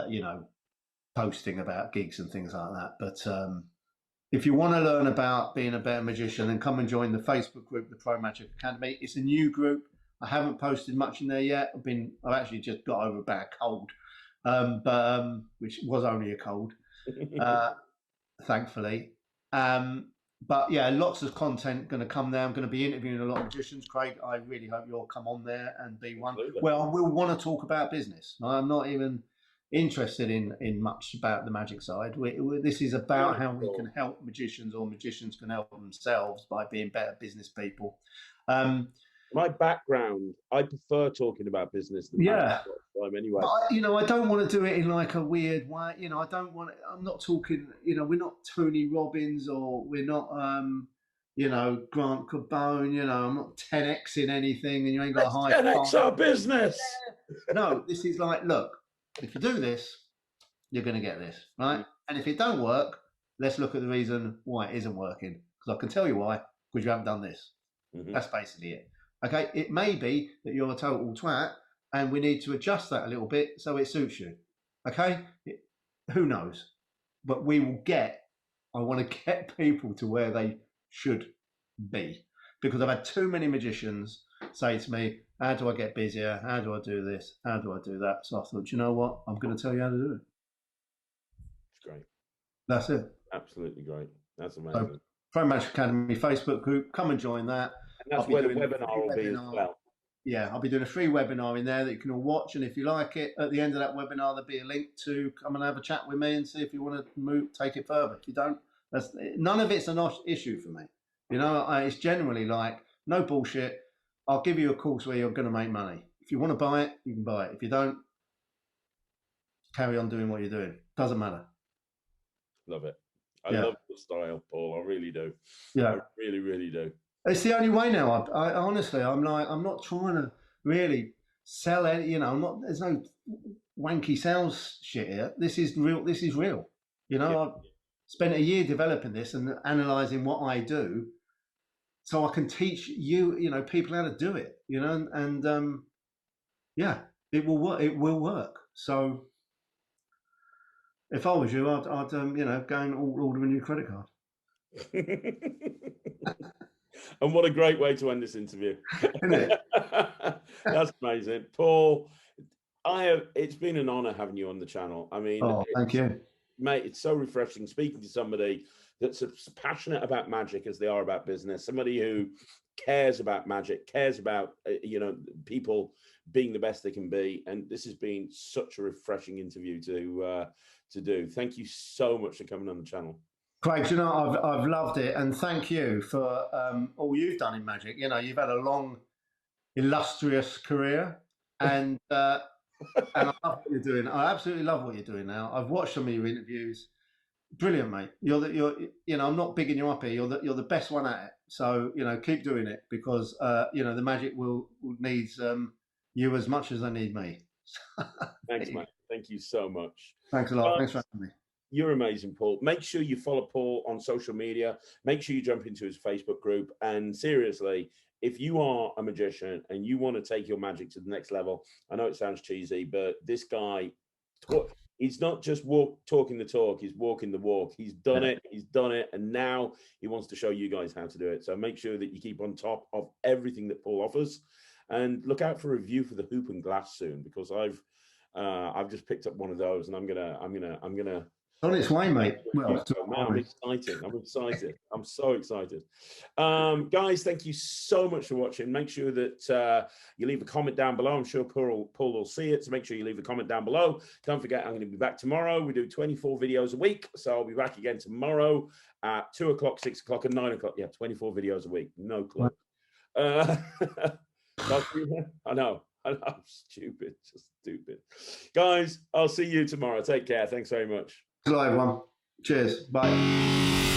you know, posting about gigs and things like that. But if you want to learn about being a better magician, then come and join the Facebook group, the Pro Magic Academy. It's a new group. I haven't posted much in there yet. I've actually just got over a bad cold, which was only a cold, thankfully. But yeah, lots of content going to come there. I'm going to be interviewing a lot of magicians. Craig, I really hope you'll come on there and be one. Absolutely. Well, I will want to talk about business. I'm not even interested in much about the magic side. This is about how we can help magicians, or magicians can help themselves by being better business people. My background, I prefer talking about business than Yeah. time anyway. But, you know, I don't want to do it in like a weird way. You know, I'm not talking, you know, we're not Tony Robbins, or we're not, you know, Grant Carbone, you know, I'm not 10X in anything, and you ain't got a high 10X our business. No, this is like, look, if you do this, you're going to get this, right? And if it don't work, let's look at the reason why it isn't working. Because I can tell you why, because you haven't done this. That's basically it. Okay, it may be that you're a total twat, and we need to adjust that a little bit so it suits you. Okay, who knows? But I want to get people to where they should be, because I've had too many magicians say to me, how do I get busier? How do I do this? How do I do that? So I thought, you know what? I'm going to tell you how to do it. It's great. That's it. Absolutely great. That's amazing. So, Pro Magic Academy Facebook group, come and join that. And that's where the webinar will be as well. Yeah, I'll be doing a free webinar in there that you can all watch. And if you like it, at the end of that webinar, there'll be a link to come and have a chat with me and see if you want to take it further. If you don't, none of it's an issue for me. You know, it's generally like, no bullshit. I'll give you a course where you're going to make money. If you want to buy it, you can buy it. If you don't, carry on doing what you're doing. Doesn't matter. Love it. I love the style, Paul. I really do. Yeah. I really, really do. It's the only way now. I honestly, I'm not trying to really sell it. You know, there's no wanky sales shit here. This is real. This is real. You know, I've spent a year developing this and analysing what I do, so I can teach you, you know, people how to do it. You know, and yeah, it will work. It will work. So if I was you, I'd you know, go and order a new credit card. And what a great way to end this interview. Isn't it? That's amazing. Paul, it's been an honor having you on the channel. I mean, thank you. Mate, it's so refreshing speaking to somebody that's as passionate about magic as they are about business, somebody who cares about magic, cares about, you know, people being the best they can be. And this has been such a refreshing interview to do. Thank you so much for coming on the channel. Craig, you know, I've loved it, and thank you for all you've done in magic. You know, you've had a long, illustrious career, and I love what you're doing. I absolutely love what you're doing now. I've watched some of your interviews. Brilliant, mate. You're you know, I'm not bigging you up here. You're the best one at it. So, you know, keep doing it, because you know, the magic will needs you as much as they need me. Thanks, mate. Thank you so much. Thanks a lot. Thanks for having me. You're amazing, Paul. Make sure you follow Paul on social media. Make sure you jump into his Facebook group. And seriously, if you are a magician and you want to take your magic to the next level, I know it sounds cheesy, but this guy, he's not just talking the talk, he's walking the walk. He's done it, and now he wants to show you guys how to do it. So make sure that you keep on top of everything that Paul offers, and look out for a review for the hoop and glass soon, because I've just picked up one of those, and I'm gonna on its way, mate. Well, I'm excited. I'm so excited. Guys, thank you so much for watching. Make sure that you leave a comment down below. I'm sure Paul will see it, so make sure you leave a comment down below. Don't forget, I'm going to be back tomorrow. We do 24 videos a week, so I'll be back again tomorrow at 2 o'clock, 6 o'clock, and 9 o'clock. Yeah, 24 videos a week. No clue. I know. I'm stupid. Just stupid. Guys, I'll see you tomorrow. Take care. Thanks very much. Hello, everyone. Cheers. Bye.